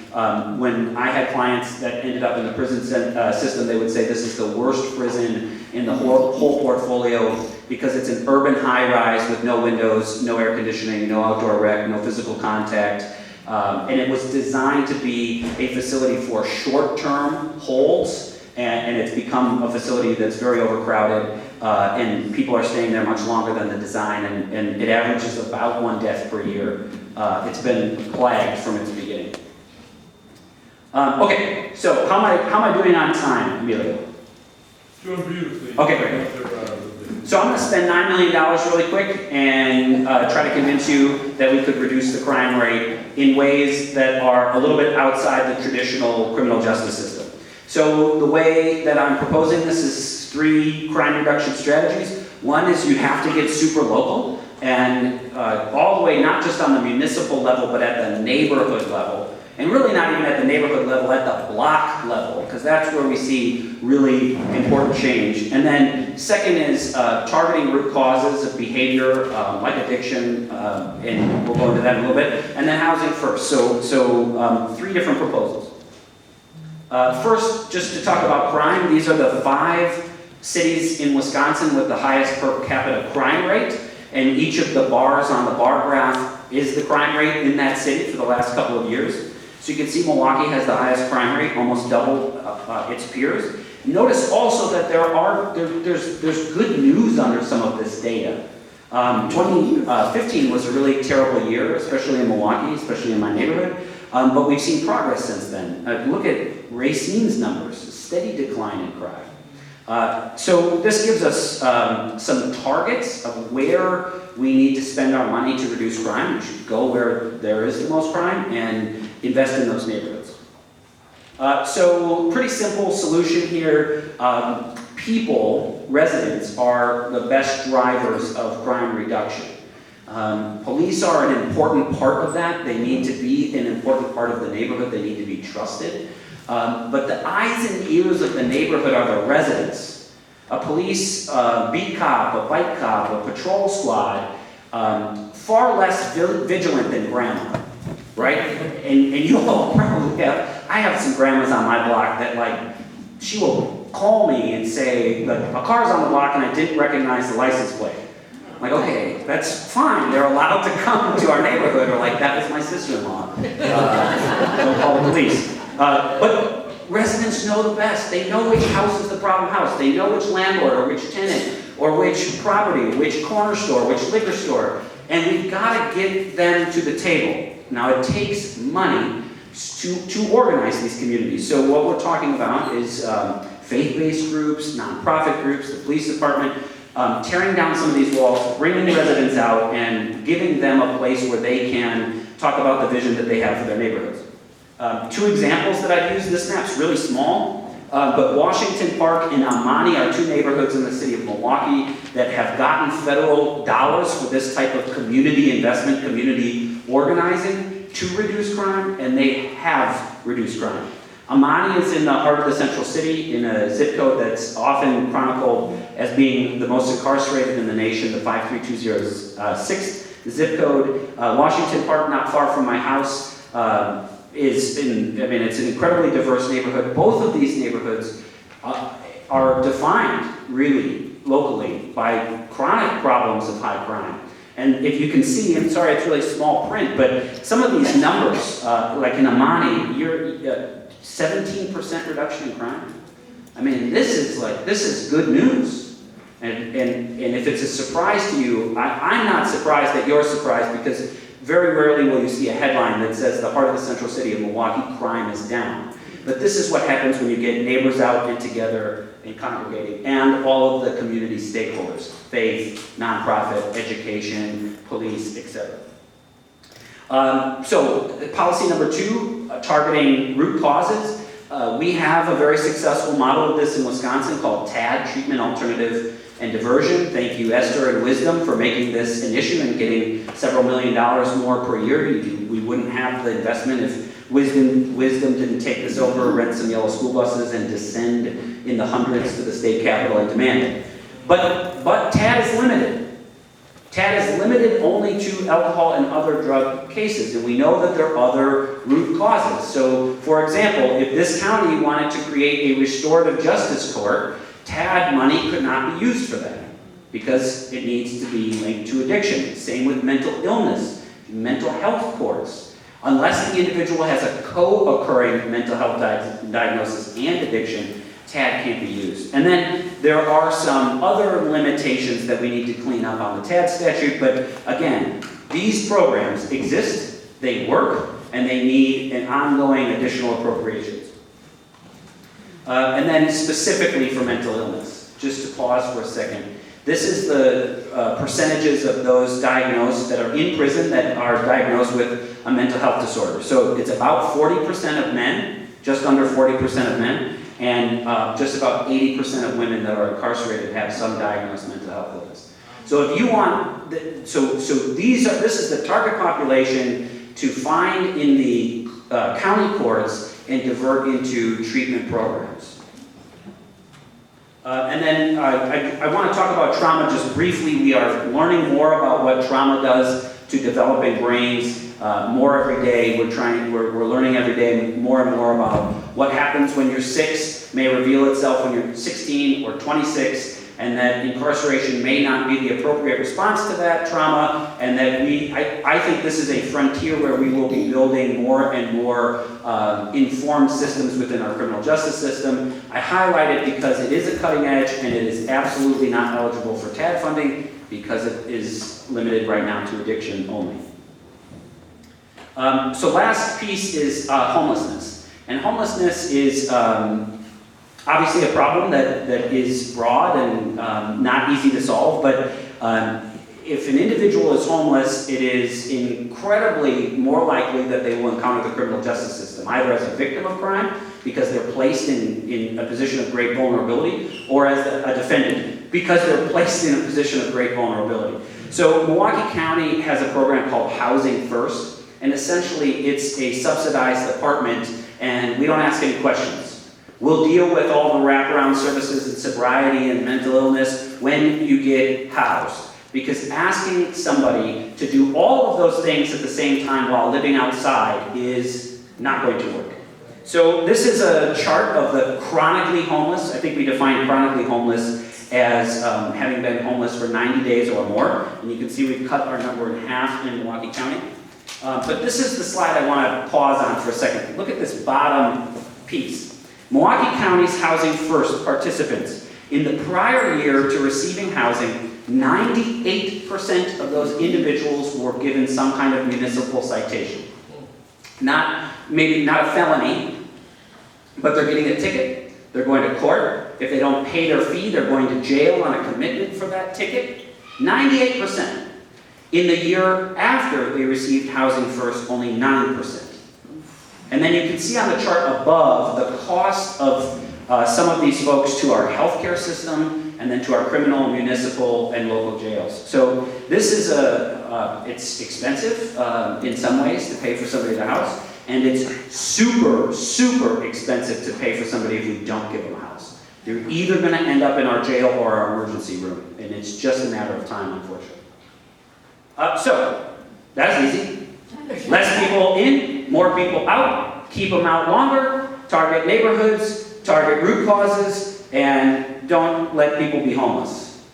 [SPEAKER 5] When I had clients that ended up in the prison system, they would say this is the worst prison in the whole portfolio because it's an urban high-rise with no windows, no air conditioning, no outdoor rec, no physical contact. And it was designed to be a facility for short-term holds, and it's become a facility that's very overcrowded, and people are staying there much longer than the design, and it averages about 1 death per year. It's been plagued from its beginning. Okay, so how am I doing on time, Emilio?
[SPEAKER 2] Doing beautifully.
[SPEAKER 5] Okay, great. So I'm going to spend $9 million really quick and try to convince you that we could reduce the crime rate in ways that are a little bit outside the traditional criminal justice system. So the way that I'm proposing this is 3 crime reduction strategies. One is you have to get super local and all the way not just on the municipal level but at the neighborhood level. And really not even at the neighborhood level, at the block level, because that's where we see really important change. And then second is targeting root causes of behavior, like addiction, and we'll go into that in a little bit. And then housing first. So 3 different proposals. First, just to talk about crime, these are the 5 cities in Wisconsin with the highest per capita crime rate. And each of the bars on the bar graph is the crime rate in that city for the last couple of years. So you can see Milwaukee has the highest crime rate, almost double its peers. Notice also that there's good news under some of this data. 2015 was a really terrible year, especially in Milwaukee, especially in my neighborhood. But we've seen progress since then. Look at Racine's numbers, a steady decline in crime. So this gives us some targets of where we need to spend our money to reduce crime. We should go where there is the most crime and invest in those neighborhoods. So pretty simple solution here. People, residents, are the best drivers of crime reduction. Police are an important part of that. They need to be an important part of the neighborhood. They need to be trusted. But the eyes and ears of the neighborhood are the residents. A police beat cop, a bike cop, a patrol squad, far less vigilant than grandma, right? And you all probably have, I have some grandmas on my block that like, she will call me and say, like, a car's on the block and I didn't recognize the license plate. I'm like, okay, that's fine. They're allowed to come to our neighborhood, or like, that was my sister-in-law. Don't call the police. But residents know the best. They know which house is the problem house. They know which landlord or which tenant or which property, which corner store, which liquor store. And we've got to get them to the table. Now, it takes money to organize these communities. So what we're talking about is faith-based groups, nonprofit groups, the police department, tearing down some of these walls, bringing residents out, and giving them a place where they can talk about the vision that they have for their neighborhoods. 2 examples that I've used. This map's really small, but Washington Park and Amani are 2 neighborhoods in the city of Milwaukee that have gotten federal dollars for this type of community investment, community organizing to reduce crime, and they have reduced crime. Amani is in the heart of the central city in a zip code that's often chronicled as being the most incarcerated in the nation, the 53206 zip code. Washington Park, not far from my house, it's an incredibly diverse neighborhood. Both of these neighborhoods are defined, really, locally, by chronic problems of high crime. And if you can see, I'm sorry, it's really small print, but some of these numbers, like in Amani, you're 17% reduction in crime. I mean, this is good news. And if it's a surprise to you, I'm not surprised that you're surprised, because very rarely will you see a headline that says the heart of the central city of Milwaukee, crime is down. But this is what happens when you get neighbors out and together and congregating, and all of the community stakeholders, faith, nonprofit, education, police, etc. So policy number 2, targeting root causes. We have a very successful model of this in Wisconsin called TAD, Treatment, Alternative, and Diversion. Thank you, Esther and Wisdom, for making this an issue and getting several $1 million more per year. We wouldn't have the investment if Wisdom didn't take this over, rent some yellow school buses, and descend in the hundreds to the state capitol and demand it. But TAD is limited. TAD is limited only to alcohol and other drug cases, and we know that there are other root causes. So, for example, if this county wanted to create a restorative justice court, TAD money could not be used for that because it needs to be linked to addiction. Same with mental illness, mental health courts. Unless the individual has a co-occurring mental health diagnosis and addiction, TAD can't be used. And then there are some other limitations that we need to clean up on the TAD statute, but again, these programs exist, they work, and they need an ongoing additional appropriations. And then specifically for mental illness, just to pause for a second, this is the percentages of those diagnosed that are in prison that are diagnosed with a mental health disorder. So it's about 40% of men, just under 40% of men, and just about 80% of women that are incarcerated have some diagnosed mental health illness. So if you want, this is the target population to find in the county courts and divert into treatment programs. And then I want to talk about trauma just briefly. We are learning more about what trauma does to developing brains more every day. We're learning every day more and more about what happens when you're 6 may reveal itself when you're 16 or 26, and that incarceration may not be the appropriate response to that trauma, and that I think this is a frontier where we will be building more and more informed systems within our criminal justice system. I highlight it because it is a cutting edge, and it is absolutely not eligible for TAD funding because it is limited right now to addiction only. So last piece is homelessness. And homelessness is obviously a problem that is broad and not easy to solve, but if an individual is homeless, it is incredibly more likely that they will encounter the criminal justice system, either as a victim of crime, because they're placed in a position of great vulnerability, or as a defendant, because they're placed in a position of great vulnerability. So Milwaukee County has a program called Housing First, and essentially it's a subsidized apartment, and we don't ask any questions. We'll deal with all the wraparound services and sobriety and mental illness when you get housed. Because asking somebody to do all of those things at the same time while living outside is not going to work. So this is a chart of the chronically homeless. I think we define chronically homeless as having been homeless for 90 days or more. And you can see we've cut our number in half in Milwaukee County. But this is the slide I want to pause on for a second. Look at this bottom piece. Milwaukee County's Housing First participants. In the prior year to receiving housing, 98% of those individuals were given some kind of municipal citation. Maybe not a felony, but they're getting a ticket, they're going to court. If they don't pay their fee, they're going to jail on a commitment for that ticket. 98%. In the year after they received Housing First, only 9%. And then you can see on the chart above the cost of some of these folks to our healthcare system and then to our criminal, municipal, and local jails. So this is it's expensive in some ways to pay for somebody to house, and it's super, super expensive to pay for somebody if we don't give them a house. They're either going to end up in our jail or our emergency room, and it's just a matter of time, unfortunately. So that's easy. Less people in, more people out, keep them out longer, target neighborhoods, target root causes, and don't let people be homeless.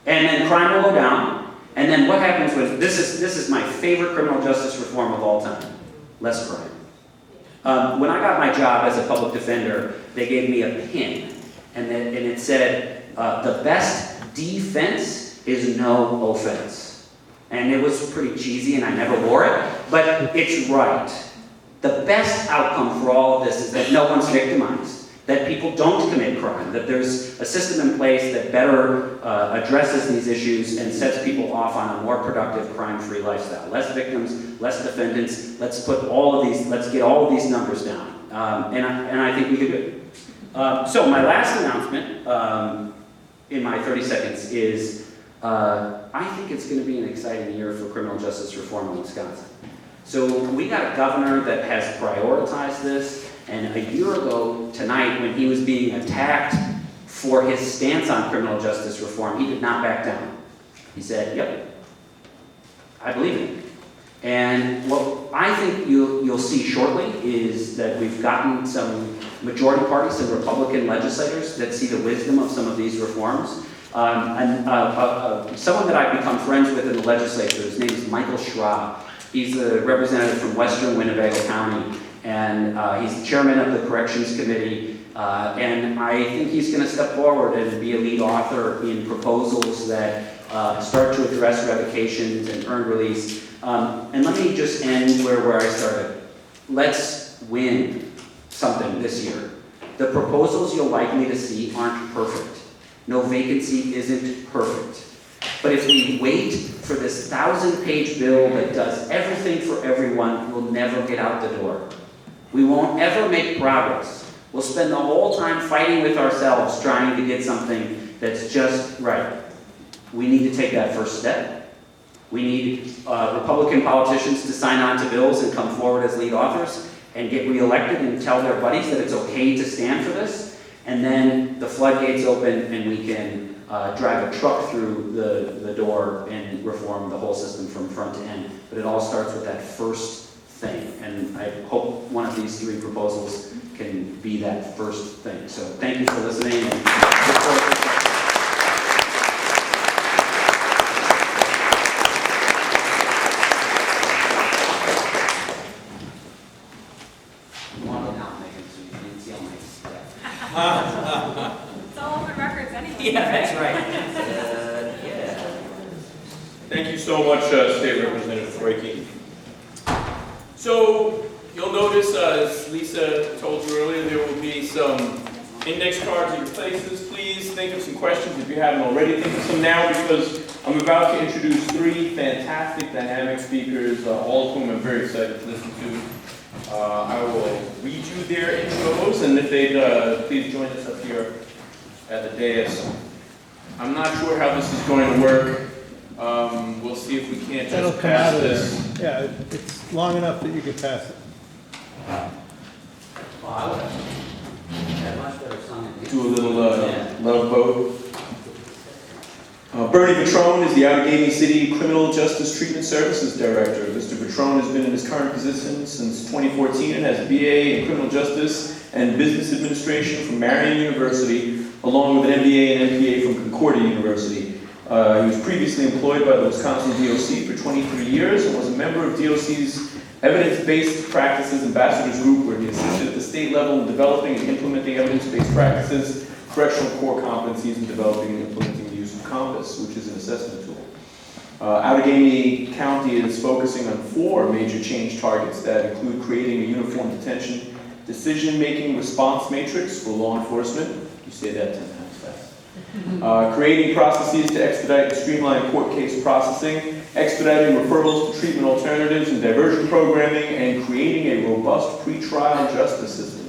[SPEAKER 5] And then crime will go down, and then what happens when, this is my favorite criminal justice reform of all time, less crime. When I got my job as a public defender, they gave me a pin, and it said, the best defense is no offense. And it was pretty cheesy, and I never wore it, but it's right. The best outcome for all of this is that no one's victimized, that people don't commit crime, that there's a system in place that better addresses these issues and sets people off on a more productive crime-free lifestyle. Less victims, less defendants, let's get all of these numbers down. And I think we could do it. So my last announcement in my 30 seconds is I think it's going to be an exciting year for criminal justice reform in Wisconsin. So we got a governor that has prioritized this, and a year ago tonight when he was being attacked for his stance on criminal justice reform, he did not back down. He said, yep, I believe in it. And what I think you'll see shortly is that we've gotten some majority parties and Republican legislators that see the wisdom of some of these reforms. Someone that I've become friends with in the legislature, his name is Michael Schraub. He's a representative from Western Winnebago County, and he's the chairman of the Corrections Committee. And I think he's going to step forward and be a lead author in proposals that start to address revocations and earned release. And let me just end where I started. Let's win something this year. The proposals you'll likely to see aren't perfect. No vacancy isn't perfect. But if we wait for this 1,000-page bill that does everything for everyone, we'll never get out the door. We won't ever make progress. We'll spend the whole time fighting with ourselves trying to get something that's just right. We need to take that first step. We need Republican politicians to sign on to bills and come forward as lead authors and get reelected and tell their buddies that it's okay to stand for this. And then the floodgates open and we can drive a truck through the door and reform the whole system from front to end. But it all starts with that first thing. And I hope one of these 3 proposals can be that first thing. So thank you for listening. And look forward to
[SPEAKER 6] It's all open records anyway.
[SPEAKER 5] Yeah, that's right.
[SPEAKER 4] Thank you so much, State Representative Goyke. So you'll notice, as Lisa told you earlier, there will be some index cards at your places. Please think of some questions if you haven't already. Think of some now, because I'm about to introduce 3 fantastic, dynamic speakers, all of whom I'm very excited to listen to. I will read you their intros, and if they'd please join us up here at the dais. I'm not sure how this is going to work. We'll see if we can't
[SPEAKER 1] That'll
[SPEAKER 4] just
[SPEAKER 1] come out
[SPEAKER 4] pass
[SPEAKER 1] of
[SPEAKER 4] this.
[SPEAKER 1] there. Yeah, it's long enough that you can pass it.
[SPEAKER 5] Well, I would have much better song.
[SPEAKER 4] Do a little love vote. Bernie Vetrone is the Outagamie City Criminal Justice Treatment Services Director. Mr. Vetrone has been in his current position since 2014 and has a BA in Criminal Justice and Business Administration from Marian University, along with an MBA and MPA from Concordia University. He was previously employed by the Wisconsin DOC for 23 years and was a member of DOC's Evidence-Based Practices Ambassadors Group, where he assisted at the state level in developing and implementing evidence-based practices, correctional core competencies, and developing and implementing the use of Compass, which is an assessment tool. Outagamie County is focusing on 4 major change targets that include creating a uniform detention decision-making response matrix for law enforcement. You say that 10 times fast. Creating processes to expedite and streamline court case processing, expediting referrals to treatment alternatives and diversion programming, and creating a robust pretrial justice system.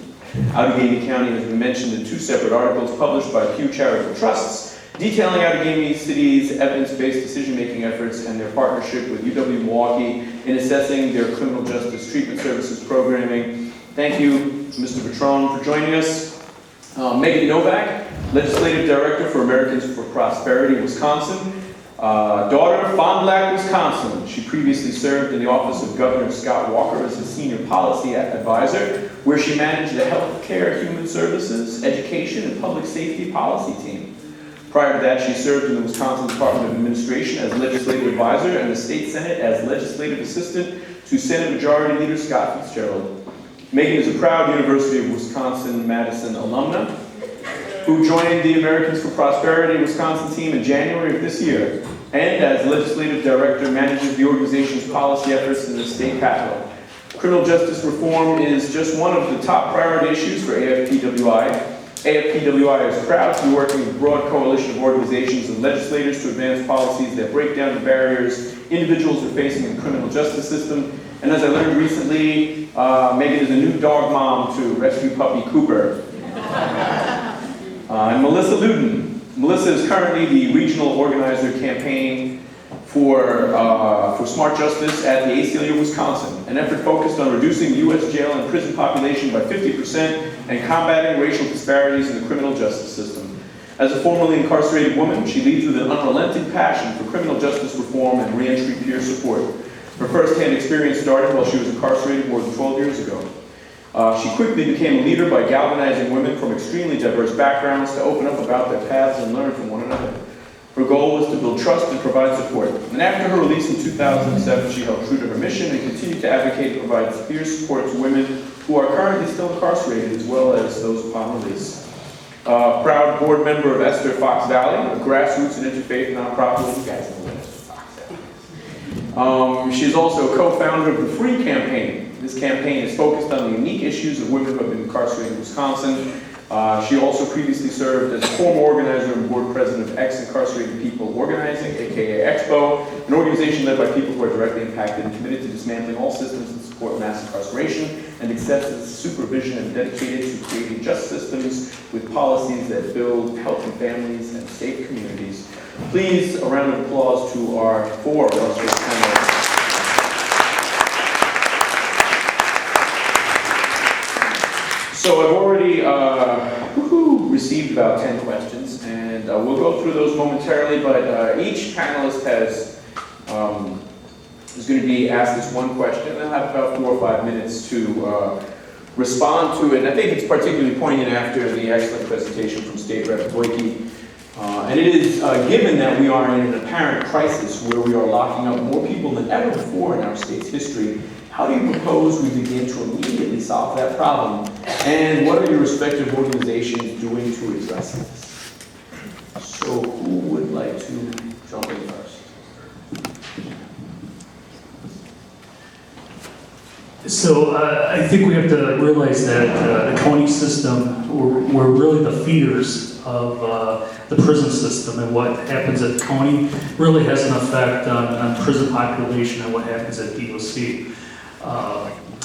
[SPEAKER 4] Outagamie County has been mentioned in 2 separate articles published by Pew Charitable Trusts, detailing Outagamie City's evidence-based decision-making efforts and their partnership with UW-Milwaukee in assessing their criminal justice treatment services programming. Thank you, Mr. Vetrone, for joining us. Megan Novak, Legislative Director for Americans for Prosperity, Wisconsin. Daughter, Fond du Lac, Wisconsin. She previously served in the office of Governor Scott Walker as a Senior Policy Advisor, where she managed the Healthcare, Human Services, Education, and Public Safety Policy team. Prior to that, she served in the Wisconsin Department of Administration as Legislative Advisor and the State Senate as Legislative Assistant to Senate Majority Leader Scott Fitzgerald. Megan is a proud University of Wisconsin-Madison alumna who joined the Americans for Prosperity Wisconsin team in January of this year, and as Legislative Director manages the organization's policy efforts in the state capitol. Criminal justice reform is just one of the top priority issues for AFPWI. AFPWI is proud to be working with a broad coalition of organizations and legislators to advance policies that break down the barriers individuals are facing in the criminal justice system. And as I learned recently, Megan is a new dog mom to rescue puppy Cooper. And Melissa Ludin. Melissa is currently the regional organizer campaign for smart justice at the ACLU Wisconsin, an effort focused on reducing the U.S. jail and prison population by 50% and combating racial disparities in the criminal justice system. As a formerly incarcerated woman, she leads with an unrelenting passion for criminal justice reform and reentry peer support. Her first-hand experience started while she was incarcerated more than 12 years ago. She quickly became a leader by galvanizing women from extremely diverse backgrounds to open up about their paths and learn from one another. Her goal was to build trust and provide support. And after her release in 2007, she held true to her mission and continued to advocate and provide peer support to women who are currently still incarcerated, as well as those upon release. Proud board member of Esther Fox Valley, a grassroots and interfaith nonprofit. You guys know what Esther Fox Valley is. She's also a co-founder of the Free Campaign. This campaign is focused on the unique issues of women who have been incarcerated in Wisconsin. She also previously served as a former organizer and board president of Ex-Incarcerated People Organizing, aka EXPO, an organization led by people who are directly impacted and committed to dismantling all systems that support mass incarceration and excessive supervision and dedicated to creating just systems with policies that build healthy families and safe communities. Please, a round of applause to our four illustrious panelists. So I've already received about 10 questions, and we'll go through those momentarily, but each panelist is going to be asked this one question, and they'll have about 4 or 5 minutes to respond to it. And I think it's particularly poignant after the excellent presentation from State Rep. Goyke. And it is given that we are in an apparent crisis where we are locking up more people than ever before in our state's history. How do you propose we begin to immediately solve that problem? And what are your respective organizations doing to address this? So who would like to jump in first?
[SPEAKER 7] So I think we have to realize that the county system, we're really the feeders of the prison system, and what happens at the county really has an effect on prison population and what happens at DOC.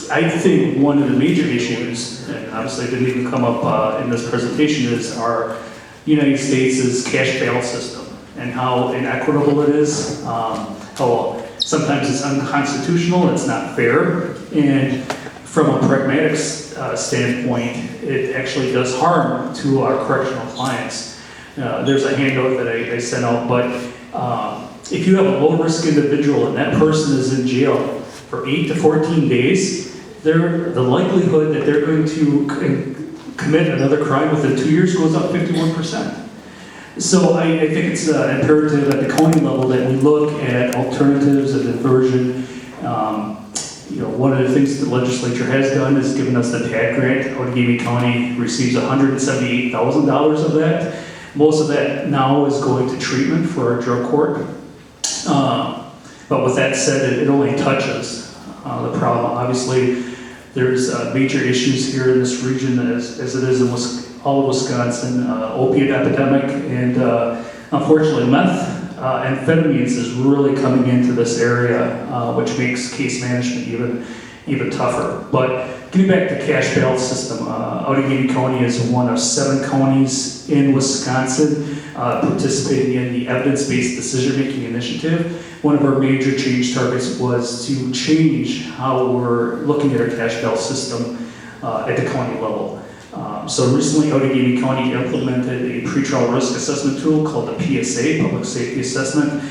[SPEAKER 7] I think one of the major issues, and obviously it didn't even come up in this presentation, is our United States' cash bail system and how inequitable it is, how sometimes it's unconstitutional, it's not fair, and from a pragmatic standpoint, it actually does harm to our correctional clients. There's a handout that I sent out, but if you have a low-risk individual and that person is in jail for 8 to 14 days, the likelihood that they're going to commit another crime within 2 years goes up 51%. So I think it's imperative at the county level that we look at alternatives and diversion. One of the things the legislature has done is given us the TAG grant. Outagamie County receives $178,000 of that. Most of that now is going to treatment for our drug court. But with that said, it only touches the problem. Obviously, there's major issues here in this region as it is in all of Wisconsin, opiate epidemic, and unfortunately meth. Amphetamines is really coming into this area, which makes case management even tougher. But getting back to cash bail system, Outagamie County is one of 7 counties in Wisconsin participating in the evidence-based decision-making initiative. One of our major change targets was to change how we're looking at our cash bail system at the county level. So recently, Outagamie County implemented a pretrial risk assessment tool called the PSA, Public Safety Assessment,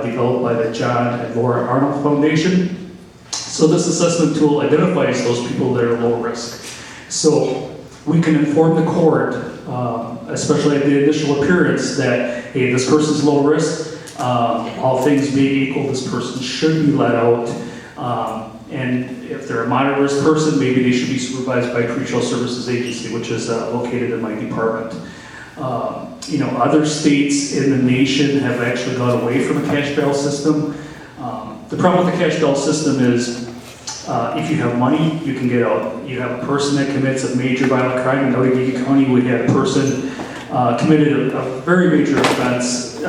[SPEAKER 7] developed by the John and Laura Arnold Foundation. So this assessment tool identifies those people that are low risk. So we can inform the court, especially at the initial appearance, that, hey, this person's low risk, all things being equal, this person should be let out. And if they're a moderate risk person, maybe they should be supervised by a pretrial services agency, which is located in my department. Other states in the nation have actually gone away from a cash bail system. The problem with the cash bail system is If you have money, you can get out. You have a person that commits a major violent crime in Outagamie County. We had a person committed a very major offense.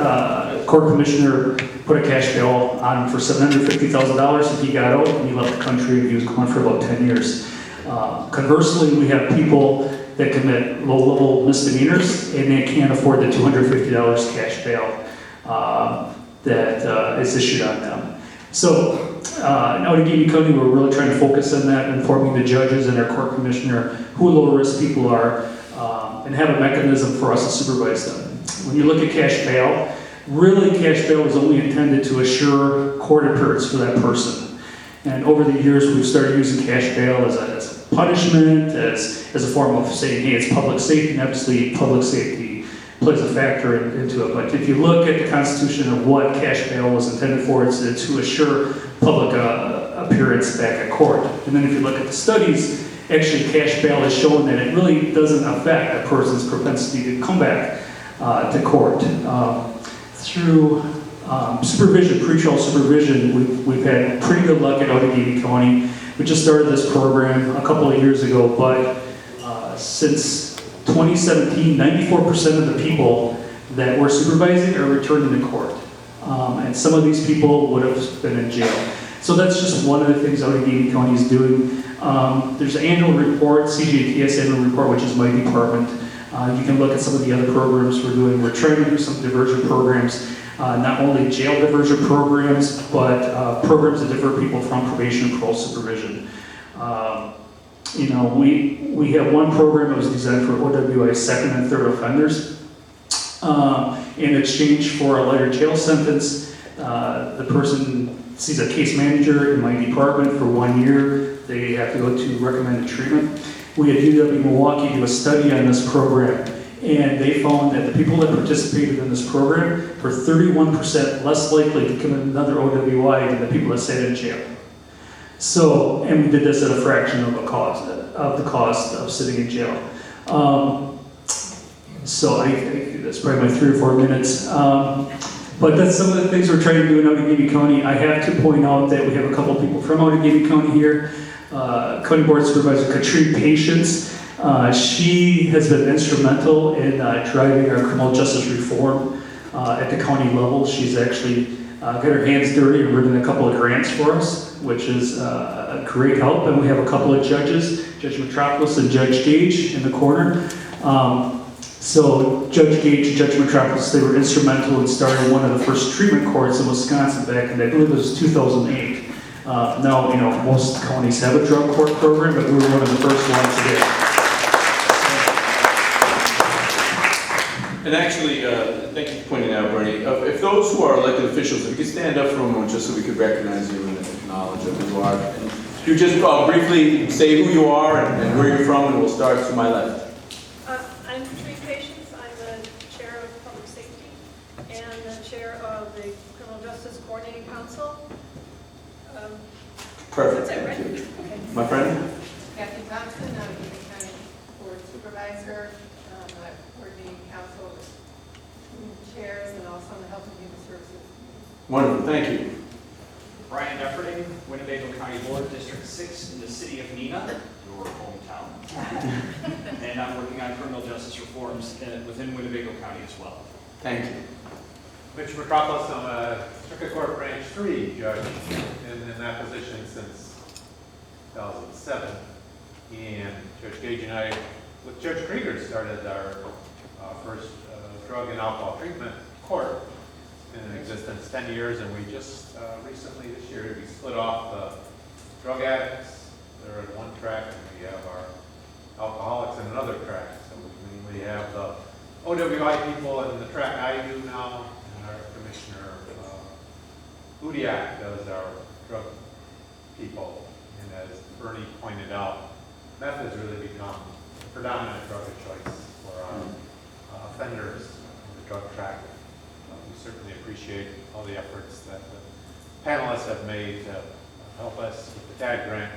[SPEAKER 7] Court commissioner put a cash bail on him for $750,000 if he got out and he left the country and he was gone for about 10 years. Conversely, we have people that commit low-level misdemeanors and they can't afford the $250 cash bail that is issued on them. So in Outagamie County, we're really trying to focus on that, informing the judges and our court commissioner who low-risk people are, and have a mechanism for us to supervise them. When you look at cash bail, really cash bail is only intended to assure court appearance for that person. And over the years, we've started using cash bail as a punishment, as a form of saying, hey, it's public safety, and obviously public safety plays a factor into it. But if you look at the Constitution of what cash bail was intended for, it's to assure public appearance back at court. And then if you look at the studies, actually cash bail has shown that it really doesn't affect a person's propensity to come back to court. Through supervision, pretrial supervision, we've had pretty good luck at Outagamie County. We just started this program a couple of years ago, but since 2017, 94% of the people that we're supervising are returned to court. And some of these people would have been in jail. So that's just one of the things Outagamie County is doing. There's an annual report, CJTS annual report, which is my department. You can look at some of the other programs we're doing. We're trying to do some diversion programs, not only jail diversion programs, but programs that divert people from probation and parole supervision. We have one program that was designed for OWI second and third offenders. In exchange for a lighter jail sentence, the person sees a case manager in my department for 1 year. They have to go to recommended treatment. We had UW Milwaukee do a study on this program, and they found that the people that participated in this program were 31% less likely to commit another OWI than the people that sat in jail. So, and we did this at a fraction of the cost of sitting in jail. So I think that's probably my 3 or 4 minutes. But that's some of the things we're trying to do in Outagamie County. I have to point out that we have a couple people from Outagamie County here. County Board Supervisor Katrine Patience. She has been instrumental in driving our criminal justice reform at the county level. She's actually got her hands dirty and written a couple of grants for us, which is a great help. And we have a couple of judges, Judge Metropolis and Judge Gage in the corner. So Judge Gage and Judge Metropolis, they were instrumental in starting one of the first treatment courts in Wisconsin back in, I believe it was 2008. Now, most counties have a drug court program, but we were one of the first ones to get.
[SPEAKER 4] And actually, thank you for pointing out, Bernie. If those who are elected officials, if you could stand up for a moment just so we could recognize you and acknowledge who you are. And you just briefly say who you are and where you're from, and we'll start to my left.
[SPEAKER 6] I'm Katrine Patience. I'm the chair of public safety and the chair of the Criminal Justice Coordinating Council.
[SPEAKER 4] Perfect.
[SPEAKER 6] That's it, right?
[SPEAKER 4] Thank you.
[SPEAKER 6] Okay.
[SPEAKER 4] My friend?
[SPEAKER 8] Kathy Thompson, I'm the county board supervisor, coordinating council chairs, and also on the Health and Human Services.
[SPEAKER 4] Wonderful, thank you.
[SPEAKER 9] Brian Efferding, Winnebago County Board, District 6 in the city of Neenah, your hometown. And I'm working on criminal justice reforms within Winnebago County as well.
[SPEAKER 4] Thank you.
[SPEAKER 10] Mitch Metropolis, I'm a Circuit Court Branch 3 judge, in that position since 2007. And Judge Gage and I, with Judge Krieger, started our first drug and alcohol treatment court. It's been in existence 10 years, and we just recently this year, we split off the drug addicts. They're in one track, and we have our alcoholics in another track. So we mainly have the OWI people in the track I do now. Our Commissioner Ludiak does our drug people, and as Bernie pointed out, meth has really become the predominant drug of choice for our offenders in the drug track. We certainly appreciate all the efforts that the panelists have made to help us with the TAG grant.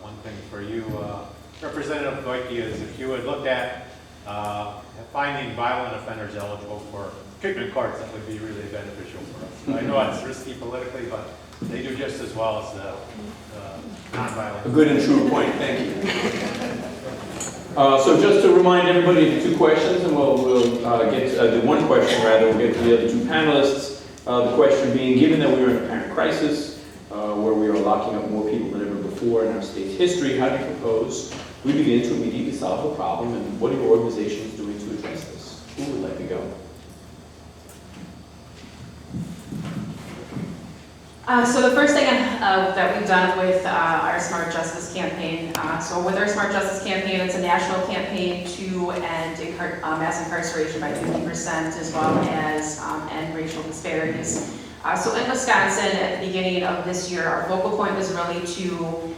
[SPEAKER 10] One thing for you, Representative Goyke, is if you would look at finding violent offenders eligible for treatment courts, that would be really beneficial for us. I know it's risky politically, but They do just as well as the nonviolent.
[SPEAKER 4] A good and true point, thank you. So just to remind everybody of the two questions, and we'll get the one question rather, we'll get to the other two panelists. The question being, given that we are in a parent crisis, where we are locking up more people than ever before in our state's history, how do you propose we begin to immediately solve the problem, and what are your organizations doing to address this? Who would like to go?
[SPEAKER 11] So the first thing that we've done with our Smart Justice campaign, so with our Smart Justice campaign, it's a national campaign to end mass incarceration by 50%, as well as end racial disparities. So in Wisconsin, at the beginning of this year, our focal point was really to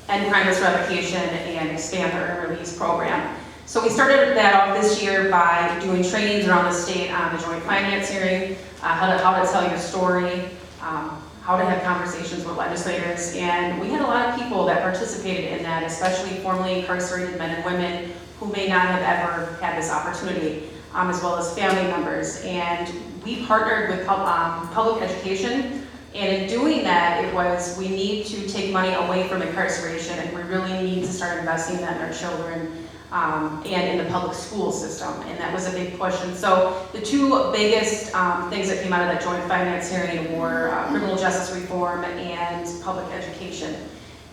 [SPEAKER 11] end crimeless revocation and expand the early release program. So we started that off this year by doing trainings around the state on the joint finance hearing, how to tell your story, how to have conversations with legislators, and we had a lot of people that participated in that, especially formerly incarcerated men and women who may not have ever had this opportunity, as well as family members. And we partnered with public education, and in doing that, it was, we need to take money away from incarceration, and we really need to start investing that in our children, and in the public school system, and that was a big push. And so the two biggest things that came out of that joint finance hearing were criminal justice reform and public education.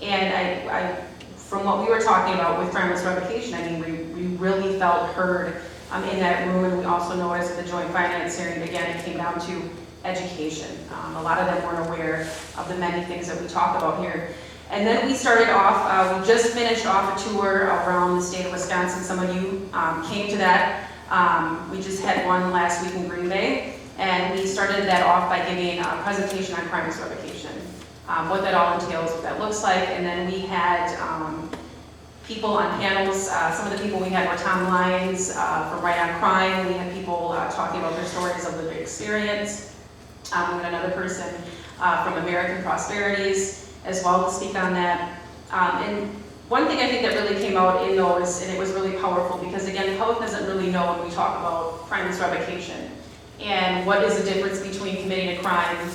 [SPEAKER 11] And I from what we were talking about with crimeless revocation, I mean, we really felt heard in that room, and we also noticed at the joint finance hearing, again, it came down to education. A lot of them weren't aware of the many things that we talk about here. And then we started off, we just finished off a tour around the state of Wisconsin. Some of you came to that. We just had one last week in Green Bay, and we started that off by giving a presentation on crimeless revocation, what that all entails, what that looks like. And then we had people on panels. Some of the people we had were Tom Lyons from Right on Crime. We had people talking about their stories of lived experience. We had another person from American Prosperities as well to speak on that. And one thing I think that really came out in those, and it was really powerful, because again, the public doesn't really know when we talk about crimeless revocation and what is the difference between committing a crime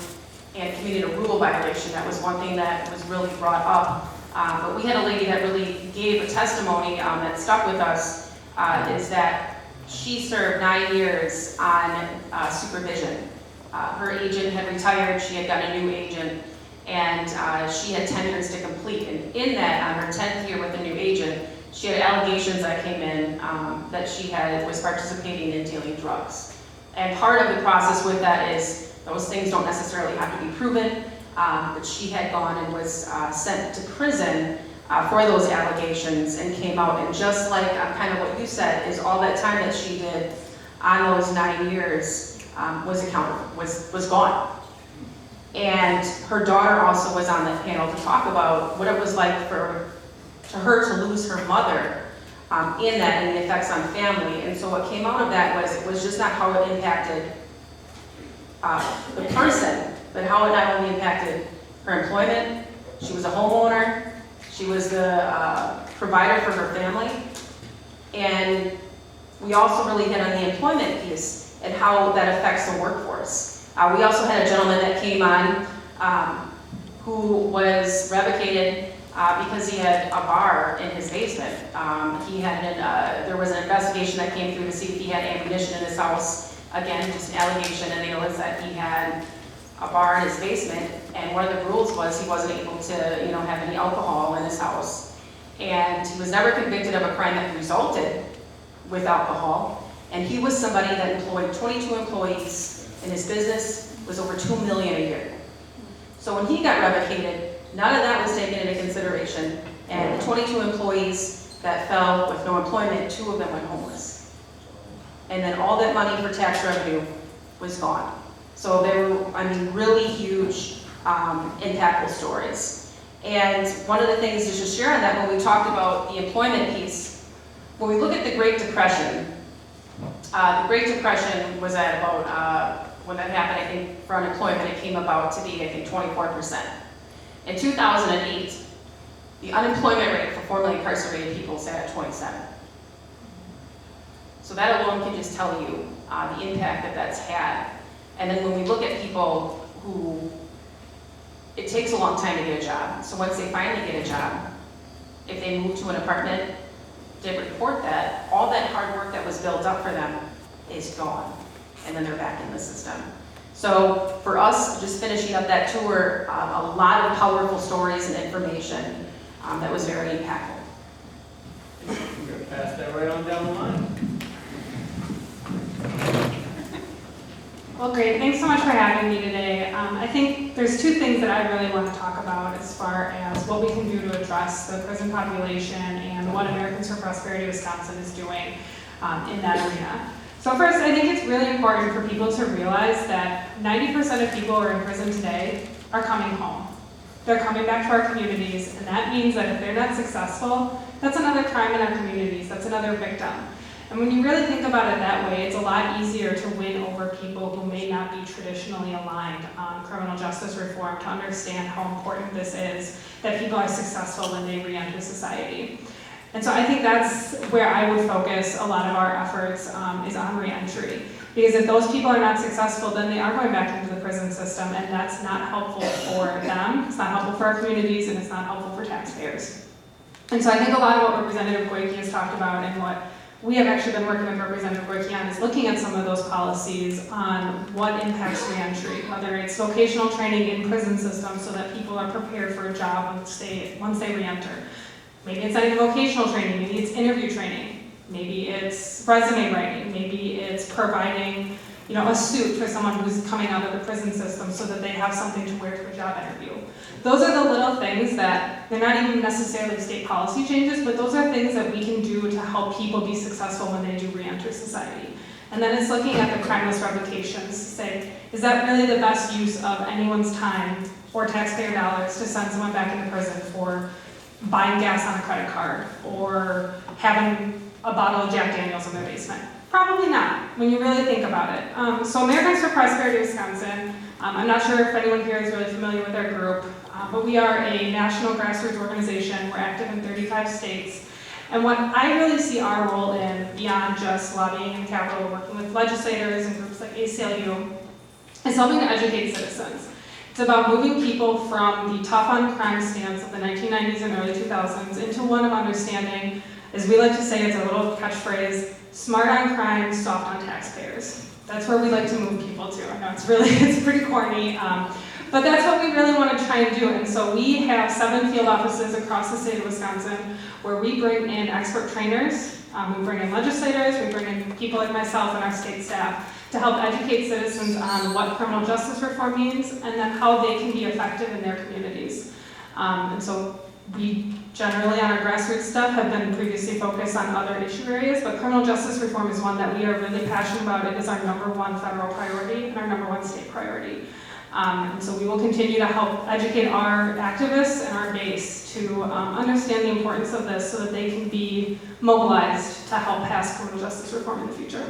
[SPEAKER 11] and committing a rule violation. That was one thing that was really brought up. But we had a lady that really gave a testimony that stuck with us, is that she served 9 years on supervision. Her agent had retired, she had got a new agent, and she had 10 years to complete. And in that, on her 10th year with the new agent, she had allegations that came in that she was participating in dealing drugs. And part of the process with that is those things don't necessarily have to be proven, but she had gone and was sent to prison for those allegations and came out. And just like kind of what you said, is all that time that she did on those 9 years was gone. And her daughter also was on that panel to talk about what it was like for her to lose her mother in that, and the effects on family. And so what came out of that was, it was just not how it impacted the person, but how it not only impacted her employment. She was a homeowner, she was the provider for her family, and we also really hit on the employment piece and how that affects the workforce. We also had a gentleman that came on who was revocated because he had a bar in his basement. There was an investigation that came through to see if he had ammunition in his house. Again, just an allegation, and they noticed that he had a bar in his basement, and one of the rules was he wasn't able to, have any alcohol in his house. And he was never convicted of a crime that resulted with alcohol, and he was somebody that employed 22 employees, and his business was over $2 million a year. So when he got revocated, none of that was taken into consideration, and the 22 employees that fell with no employment, 2 of them went homeless. And then all that money for tax revenue was gone. So they were, really huge, impactful stories. And one of the things to just share on that, when we talked about the employment piece, when we look at the Great Depression, the Great Depression was at about, when that happened, I think for unemployment, it came about to be, I think, 24%. In 2008, the unemployment rate for formerly incarcerated people sat at 27%. So that alone can just tell you the impact that that's had. And then when we look at people who it takes a long time to get a job. So once they finally get a job, if they move to an apartment, they report that, all that hard work that was built up for them is gone, and then they're back in the system. So for us, just finishing up that tour, a lot of powerful stories and information that was very impactful.
[SPEAKER 2] We're gonna pass that right on down the line.
[SPEAKER 12] Well, great. Thanks so much for having me today. I think there's two things that I really want to talk about as far as what we can do to address the prison population and what Americans for Prosperity Wisconsin is doing in that arena. So first, I think it's really important for people to realize that 90% of people who are in prison today are coming home. They're coming back to our communities, and that means that if they're not successful, that's another crime in our communities, that's another victim. And when you really think about it that way, it's a lot easier to win over people who may not be traditionally aligned on criminal justice reform to understand how important this is, that people are successful when they re-enter society. And so I think that's where I would focus a lot of our efforts is on re-entry. Because if those people are not successful, then they are going back into the prison system, and that's not helpful for them, it's not helpful for our communities, and it's not helpful for taxpayers. And so I think a lot of what Representative Goyke has talked about and what we have actually been working with Representative Goyke on is looking at some of those policies on what impacts re-entry, whether it's vocational training in prison systems so that people are prepared for a job once they re-enter. Maybe it's not even vocational training, maybe it's interview training, maybe it's resume writing, maybe it's providing a suit for someone who's coming out of the prison system so that they have something to wear to a job interview. Those are the little things that, they're not even necessarily state policy changes, but those are things that we can do to help people be successful when they do re-enter society. And then it's looking at the crimeless revocations to say, is that really the best use of anyone's time or taxpayer dollars to send someone back into prison for buying gas on a credit card or having a bottle of Jack Daniels in their basement? Probably not, when you really think about it. So Americans for Prosperity Wisconsin, I'm not sure if anyone here is really familiar with our group, but we are a national grassroots organization. We're active in 35 states. And what I really see our role in, beyond just lobbying in the Capitol, working with legislators and groups like ACLU, is helping to educate citizens. It's about moving people from the tough on crime stance of the 1990s and early 2000s into one of understanding, as we like to say, it's a little catchphrase, smart on crime, soft on taxpayers. That's where we like to move people to. I know it's pretty corny, but that's what we really want to try and do. And so we have 7 field offices across the state of Wisconsin where we bring in expert trainers, we bring in legislators, we bring in people like myself and our state staff to help educate citizens on what criminal justice reform means and then how they can be effective in their communities. And so we generally on our grassroots stuff have been previously focused on other issue areas, but criminal justice reform is one that we are really passionate about. It is our #1 federal priority and our #1 state priority. And so we will continue to help educate our activists and our base to understand the importance of this so that they can be mobilized to help pass criminal justice reform in the future.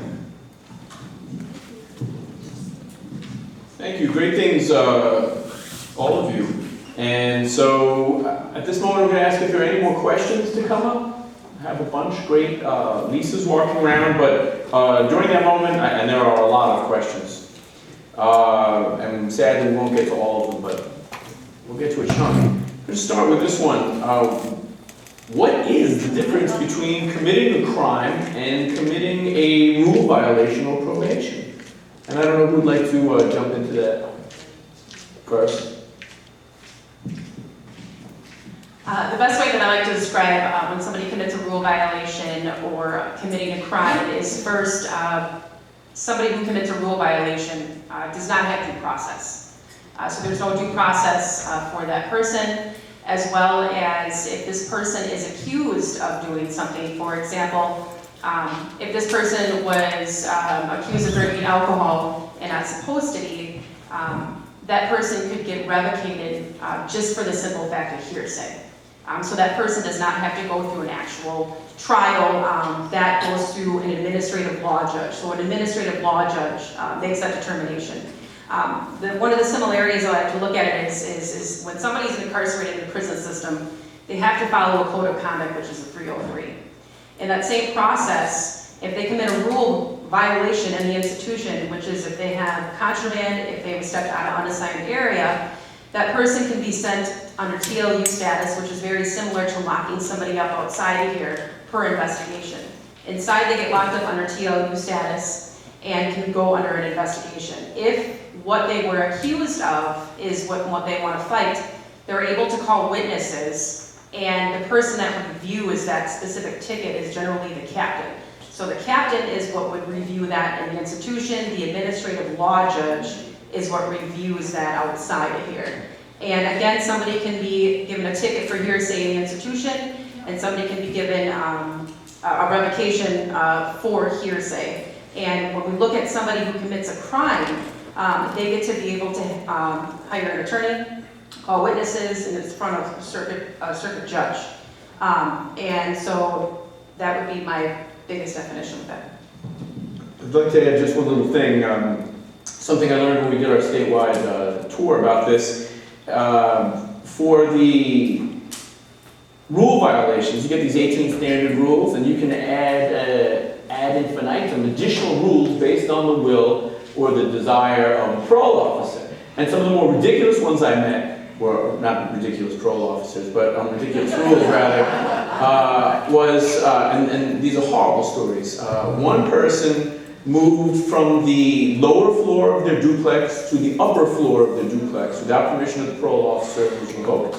[SPEAKER 4] Thank you. Great things, all of you. And so at this moment, we're going to ask if there are any more questions to come up. I have a bunch. Great. Lisa's walking around, but during that moment, and there are a lot of questions. And sadly, we won't get to all of them, but we'll get to a chunk. I'm going to start with this one. What is the difference between committing a crime and committing a rule violation or probation? And I don't know who'd like to jump into that first.
[SPEAKER 11] The best way that I like to describe when somebody commits a rule violation or committing a crime is first, somebody who commits a rule violation does not have due process. So there's no due process for that person, as well as if this person is accused of doing something. For example, if this person was accused of drinking alcohol and not supposed to be, that person could get revocated just for the simple fact of hearsay. So that person does not have to go through an actual trial. That goes through an administrative law judge. So an administrative law judge makes that determination. One of the similarities I like to look at it is when somebody's incarcerated in the prison system, they have to follow a code of conduct, which is a 303. In that same process, if they commit a rule violation in the institution, which is if they have contraband, if they've stepped out of an unassigned area, That person can be sent under TLU status, which is very similar to locking somebody up outside of here per investigation. Inside, they get locked up under TLU status and can go under an investigation. If what they were accused of is what they want to fight, they're able to call witnesses, and the person that reviews that specific ticket is generally the captain. So the captain is what would review that in the institution. The administrative law judge is what reviews that outside of here. And again, somebody can be given a ticket for hearsay in the institution, and somebody can be given a revocation for hearsay. And when we look at somebody who commits a crime, they get to be able to hire an attorney, call witnesses, and it's in front of a circuit judge. And so that would be my biggest definition of that.
[SPEAKER 4] I'd like to add just one little thing. Something I learned when we did our statewide tour about this. For the rule violations, you get these 18 standard rules, and you can add ad infinitum additional rules based on the will or the desire of the parole officer. And some of the more ridiculous ones I met were not ridiculous parole officers, but ridiculous rules rather, and these are horrible stories. One person moved from the lower floor of their duplex to the upper floor of their duplex without permission of the parole officer, who was revoked.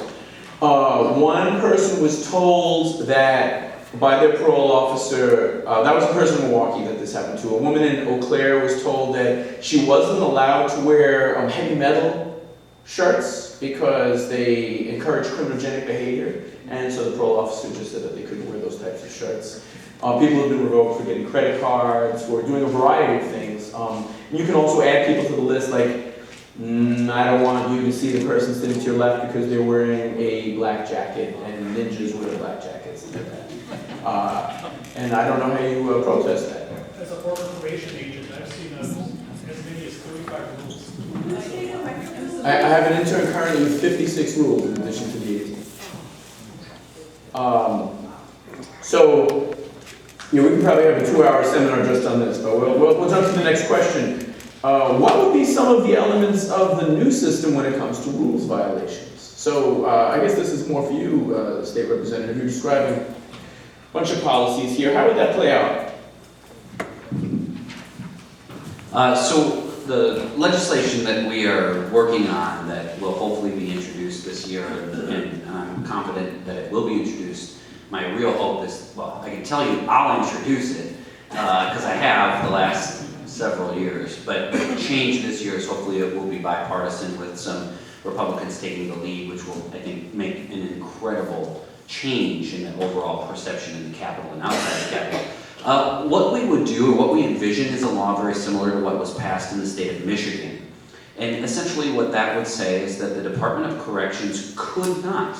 [SPEAKER 4] One person was told that by their parole officer, that was a person in Milwaukee that this happened to. A woman in Eau Claire was told that she wasn't allowed to wear heavy metal shirts because they encourage criminogenic behavior, and so the parole officer just said that they couldn't wear those types of shirts. People have been revoked for getting credit cards, for doing a variety of things. You can also add people to the list, like, I don't want you to see the person sitting to your left because they're wearing a black jacket, and ninjas wear black jackets and that. And I don't know how you protest that.
[SPEAKER 7] As a former probation agent, I've seen as many as 35 rules.
[SPEAKER 4] I have an intern currently with 56 rules in addition to the 18. So, we can probably have a 2-hour seminar just on this, but we'll jump to the next question. What would be some of the elements of the new system when it comes to rules violations? So, I guess this is more for you, State Representative. You're describing a bunch of policies here. How would that play out?
[SPEAKER 5] So the legislation that we are working on that will hopefully be introduced this year, and I'm confident that it will be introduced. My real hope is, well, I can tell you I'll introduce it because I have the last several years, but the change this year is hopefully it will be bipartisan with some Republicans taking the lead, which will, I think, make an incredible change in the overall perception in the Capitol and outside the Capitol. What we would do, or what we envision, is a law very similar to what was passed in the state of Michigan. And essentially what that would say is that the Department of Corrections could not,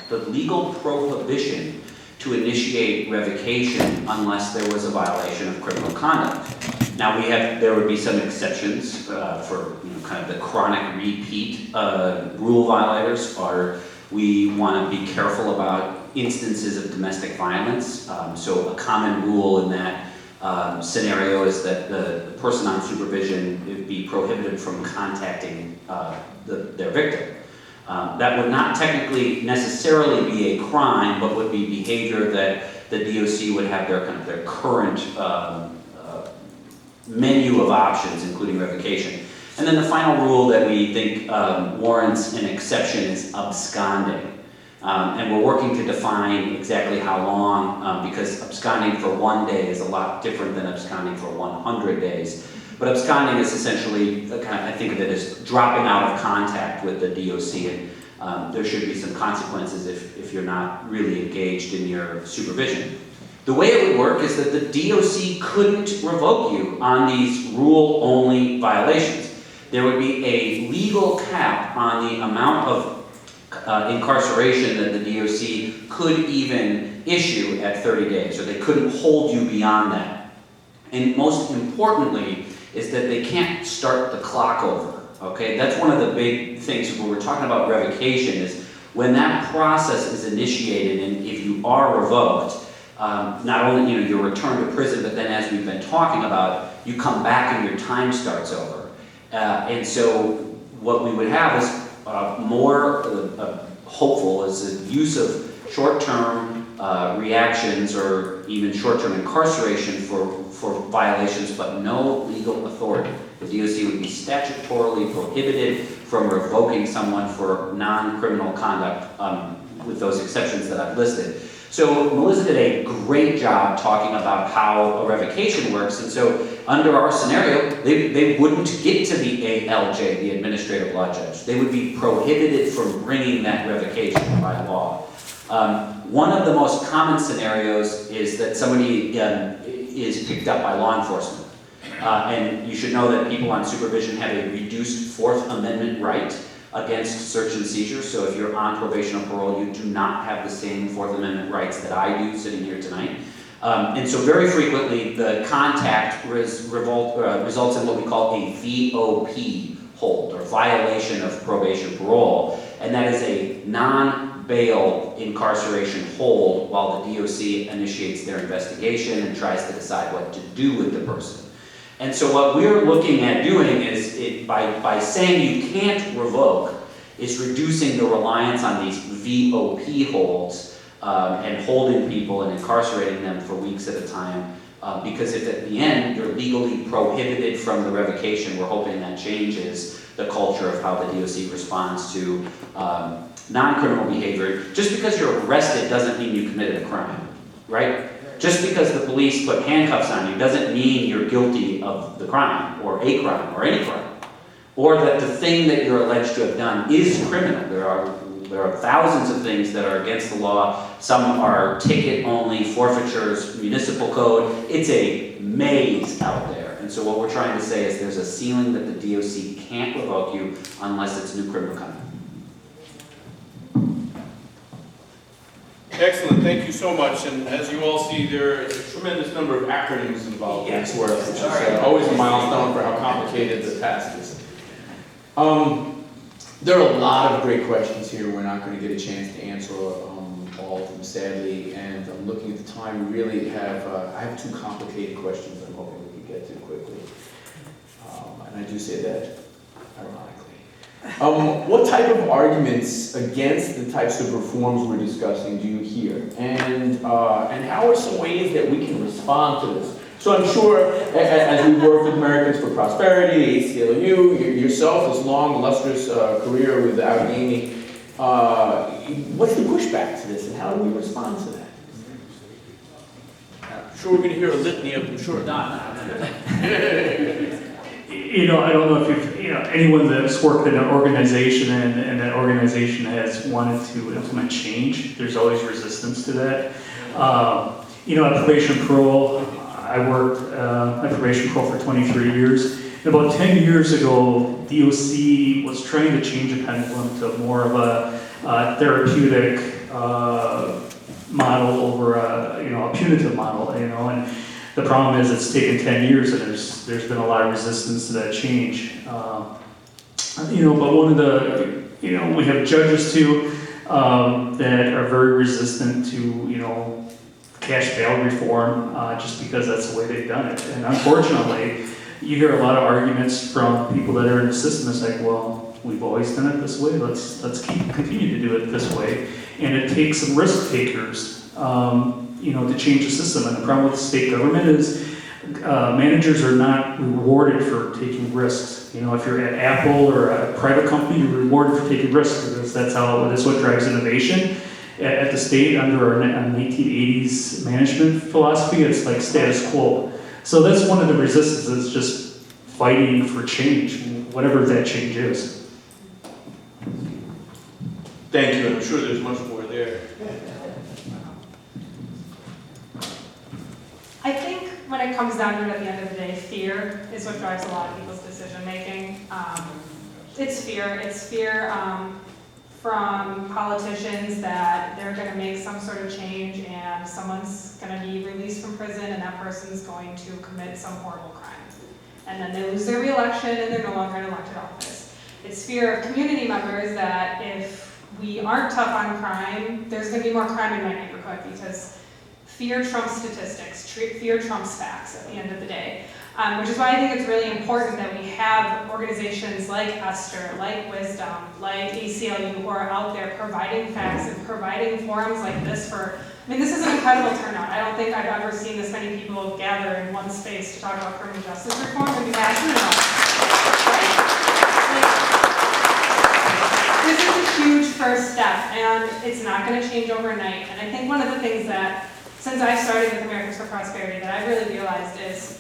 [SPEAKER 5] the legal prohibition to initiate revocation unless there was a violation of criminal conduct. Now there would be some exceptions for kind of the chronic repeat rule violators, or we want to be careful about instances of domestic violence. So a common rule in that scenario is that the person on supervision would be prohibited from contacting their victim. That would not technically necessarily be a crime, but would be behavior that the DOC would have their current menu of options, including revocation. And then the final rule that we think warrants an exception is absconding. And we're working to define exactly how long, because absconding for 1 day is a lot different than absconding for 100 days. But absconding is essentially, I think of it as dropping out of contact with the DOC, and there should be some consequences if you're not really engaged in your supervision. The way it would work is that the DOC couldn't revoke you on these rule-only violations. There would be a legal cap on the amount of incarceration that the DOC could even issue at 30 days, or they couldn't hold you beyond that. And most importantly is that they can't start the clock over, okay? That's one of the big things when we're talking about revocation is when that process is initiated, and if you are revoked, not only you're returned to prison, but then as we've been talking about, you come back and your time starts over. And so what we would have is more hopeful is the use of short-term reactions or even short-term incarceration for violations, but no legal authority. The DOC would be statutorily prohibited from revoking someone for non-criminal conduct with those exceptions that I've listed. So Melissa did a great job talking about how a revocation works, and so under our scenario, they wouldn't get to the ALJ, the administrative law judge. They would be prohibited from bringing that revocation by law. One of the most common scenarios is that somebody is picked up by law enforcement. And you should know that people on supervision have a reduced Fourth Amendment right against search and seizure. So if you're on probation or parole, you do not have the same Fourth Amendment rights that I do sitting here tonight. And so very frequently, the contact results in what we call a VOP hold, or violation of probation parole. And that is a non-bail incarceration hold while the DOC initiates their investigation and tries to decide what to do with the person. And so what we're looking at doing is, by saying you can't revoke, is reducing the reliance on these VOP holds and holding people and incarcerating them for weeks at a time. Because if at the end you're legally prohibited from the revocation, we're hoping that changes the culture of how the DOC responds to non-criminal behavior. Just because you're arrested doesn't mean you committed a crime, right? Just because the police put handcuffs on you doesn't mean you're guilty of the crime, or a crime, or any crime. Or that the thing that you're alleged to have done is criminal. There are thousands of things that are against the law. Some are ticket-only, forfeitures, municipal code. It's a maze out there. And so what we're trying to say is there's a ceiling that the DOC can't revoke you unless it's new criminal conduct.
[SPEAKER 4] Excellent, thank you so much. And as you all see, there is a tremendous number of acronyms involved in this work, which is always a milestone for how complicated the task is. There are a lot of great questions here. We're not going to get a chance to answer all of them, sadly. And I'm looking at the time. We really have, I have two complicated questions I'm hoping we can get to quickly. And I do say that ironically. What type of arguments against the types of reforms we're discussing do you hear? And how are some ways that we can respond to this? So I'm sure, as we work with Americans for Prosperity, ACLU, yourself, this long, illustrious career with Outagamie, what's the pushback to this, and how do we respond to that? I'm sure we're going to hear a litany of them, sure.
[SPEAKER 7] You know, I don't know if you've, anyone that's worked in an organization and that organization has wanted to implement change, there's always resistance to that. At probation parole, I worked at probation parole for 23 years. And about 10 years ago, DOC was trying to change the pendulum to more of a therapeutic model over a punitive model, and the problem is it's taken 10 years and there's been a lot of resistance to that change. But one of the, we have judges too that are very resistant to, cash bail reform just because that's the way they've done it. And unfortunately, you hear a lot of arguments from people that are in the system. It's like, well, we've always done it this way. Let's continue to do it this way. And it takes some risk takers, to change the system. And the problem with the state government is managers are not rewarded for taking risks. If you're at Apple or a private company, you're rewarded for taking risks because that's what drives innovation. At the state, under an 1880s management philosophy, it's like status quo. So that's one of the resistances, just fighting for change, whatever that change is.
[SPEAKER 4] Thank you, I'm sure there's much more there.
[SPEAKER 12] I think when it comes down to it at the end of the day, fear is what drives a lot of people's decision making. It's fear. It's fear from politicians that they're going to make some sort of change and someone's going to be released from prison and that person's going to commit some horrible crime. And then they lose their re-election and they're no longer in elected office. It's fear of community members that if we aren't tough on crime, there's going to be more crime in my neighborhood because fear trumps statistics, fear trumps facts at the end of the day. Which is why I think it's really important that we have organizations like Esther, like Wisdom, like ACLU, who are out there providing facts and providing forums like this for, I mean, this is an incredible turnout. I don't think I've ever seen this many people gather in one space to talk about criminal justice reform and be passionate about it. This is a huge first step, and it's not going to change overnight. And I think one of the things that, since I started with Americans for Prosperity, that I've really realized is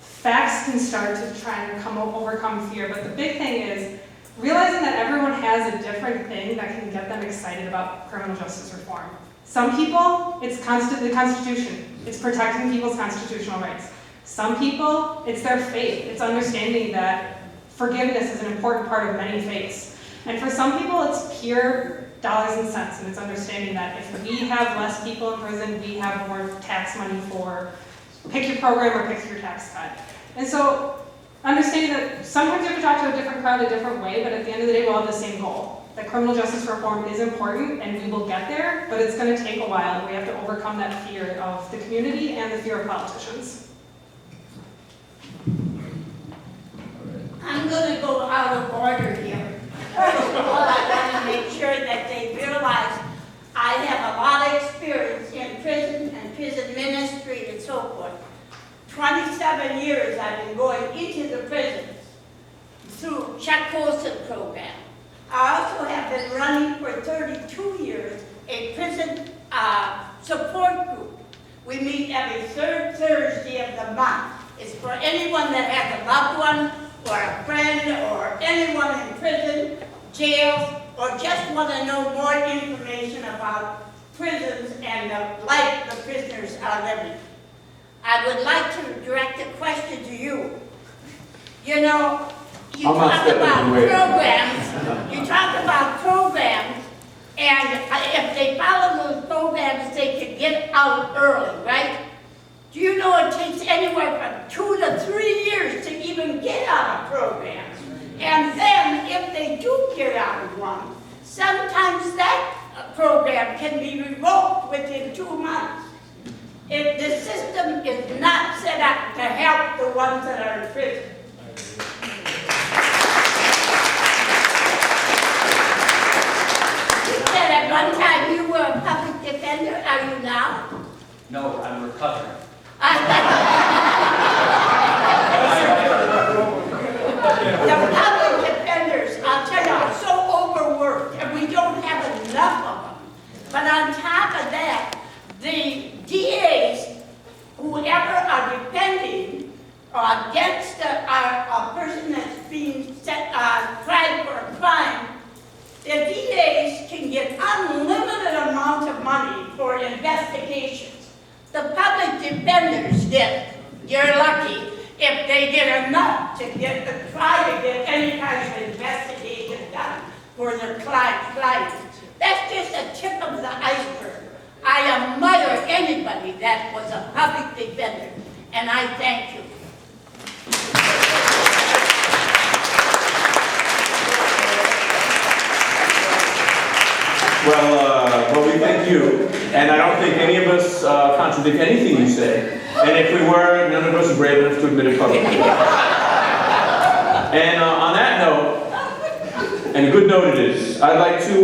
[SPEAKER 12] facts can start to try and overcome fear, but the big thing is realizing that everyone has a different thing that can get them excited about criminal justice reform. Some people, it's the Constitution. It's protecting people's constitutional rights. Some people, it's their faith. It's understanding that forgiveness is an important part of many faiths. And for some people, it's pure dollars and cents, and it's understanding that if we have less people in prison, we have more tax money for pick your program or pick your tax cut. And so understanding that sometimes you have to talk to a different crowd a different way, but at the end of the day, we'll have the same goal. That criminal justice reform is important, and we will get there, but it's going to take a while, and we have to overcome that fear of the community and the fear of politicians.
[SPEAKER 13] I'm going to go out of order here. First of all, I want to make sure that they realize I have a lot of experience in prison and prison ministry and so forth. 27 years I've been going into the prisons through Chuck Colson program. I also have been running for 32 years a prison support group. We meet every third Thursday of the month. It's for anyone that has a loved one or a friend or anyone in prison, jails, or just want to know more information about prisons and the life the prisoners are living. I would like to direct a question to you. You know, you talk about programs, and if they follow those programs, they can get out early, right? Do you know it takes anywhere from 2 to 3 years to even get out of programs? And then, if they do get out of one, sometimes that program can be revoked within 2 months. If the system is not set up to help the ones that are in prison. You said at one time you were a public defender. Are you now?
[SPEAKER 5] No, I'm recovering.
[SPEAKER 13] The public defenders, I'll tell you, are so overworked, and we don't have enough of them. But on top of that, the DAs, whoever are defending against a person that's being tried for a crime, the DAs can get unlimited amounts of money for investigations. The public defenders you're lucky if they get enough to try to get any kind of investigation done for their clients. That's just a tip of the iceberg. I admire anybody that was a public defender, and I thank you.
[SPEAKER 4] Well, we thank you, and I don't think any of us contradict anything you say. And if we were, none of us are brave enough to admit it publicly. And on that note, and a good note it is, I'd like to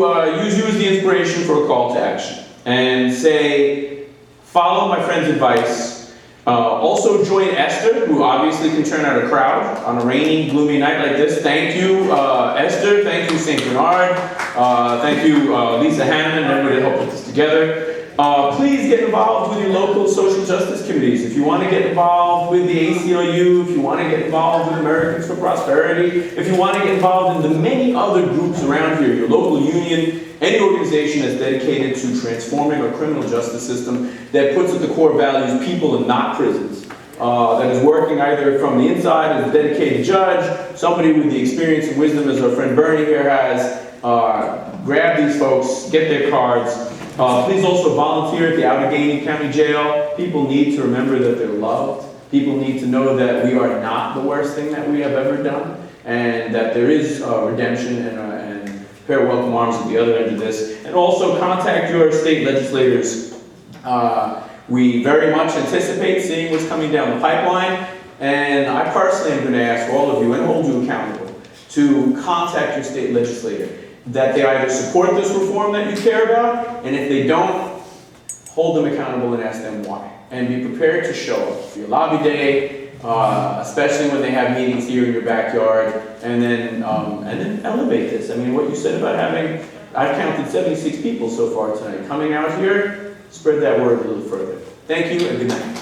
[SPEAKER 4] use you as the inspiration for a call to action. And say, follow my friend's advice. Also join Esther, who obviously can turn out a crowd on a rainy, gloomy night like this. Thank you, Esther. Thank you, St. Bernard. Thank you, Lisa Hanneman, and everybody that helped put this together. Please get involved with your local social justice committees. If you want to get involved with the ACLU, if you want to get involved with Americans for Prosperity, if you want to get involved in the many other groups around here, your local union, any organization that's dedicated to transforming our criminal justice system that puts at the core values people and not prisons, that is working either from the inside as a dedicated judge, somebody with the experience and wisdom as our friend Bernie here has, grab these folks, get their cards. Please also volunteer at the Outagamie County Jail. People need to remember that they're loved. People need to know that we are not the worst thing that we have ever done, and that there is redemption and pair of welcome arms at the other end of this. And also contact your state legislators. We very much anticipate seeing what's coming down the pipeline. And I personally am going to ask all of you and hold you accountable to contact your state legislator, that they either support this reform that you care about, and if they don't, hold them accountable and ask them why. And be prepared to show up for your lobby day, especially when they have meetings here in your backyard, and then elevate this. I mean, what you said about having, I've counted 76 people so far tonight. Coming out here, spread that word a little further. Thank you and good night.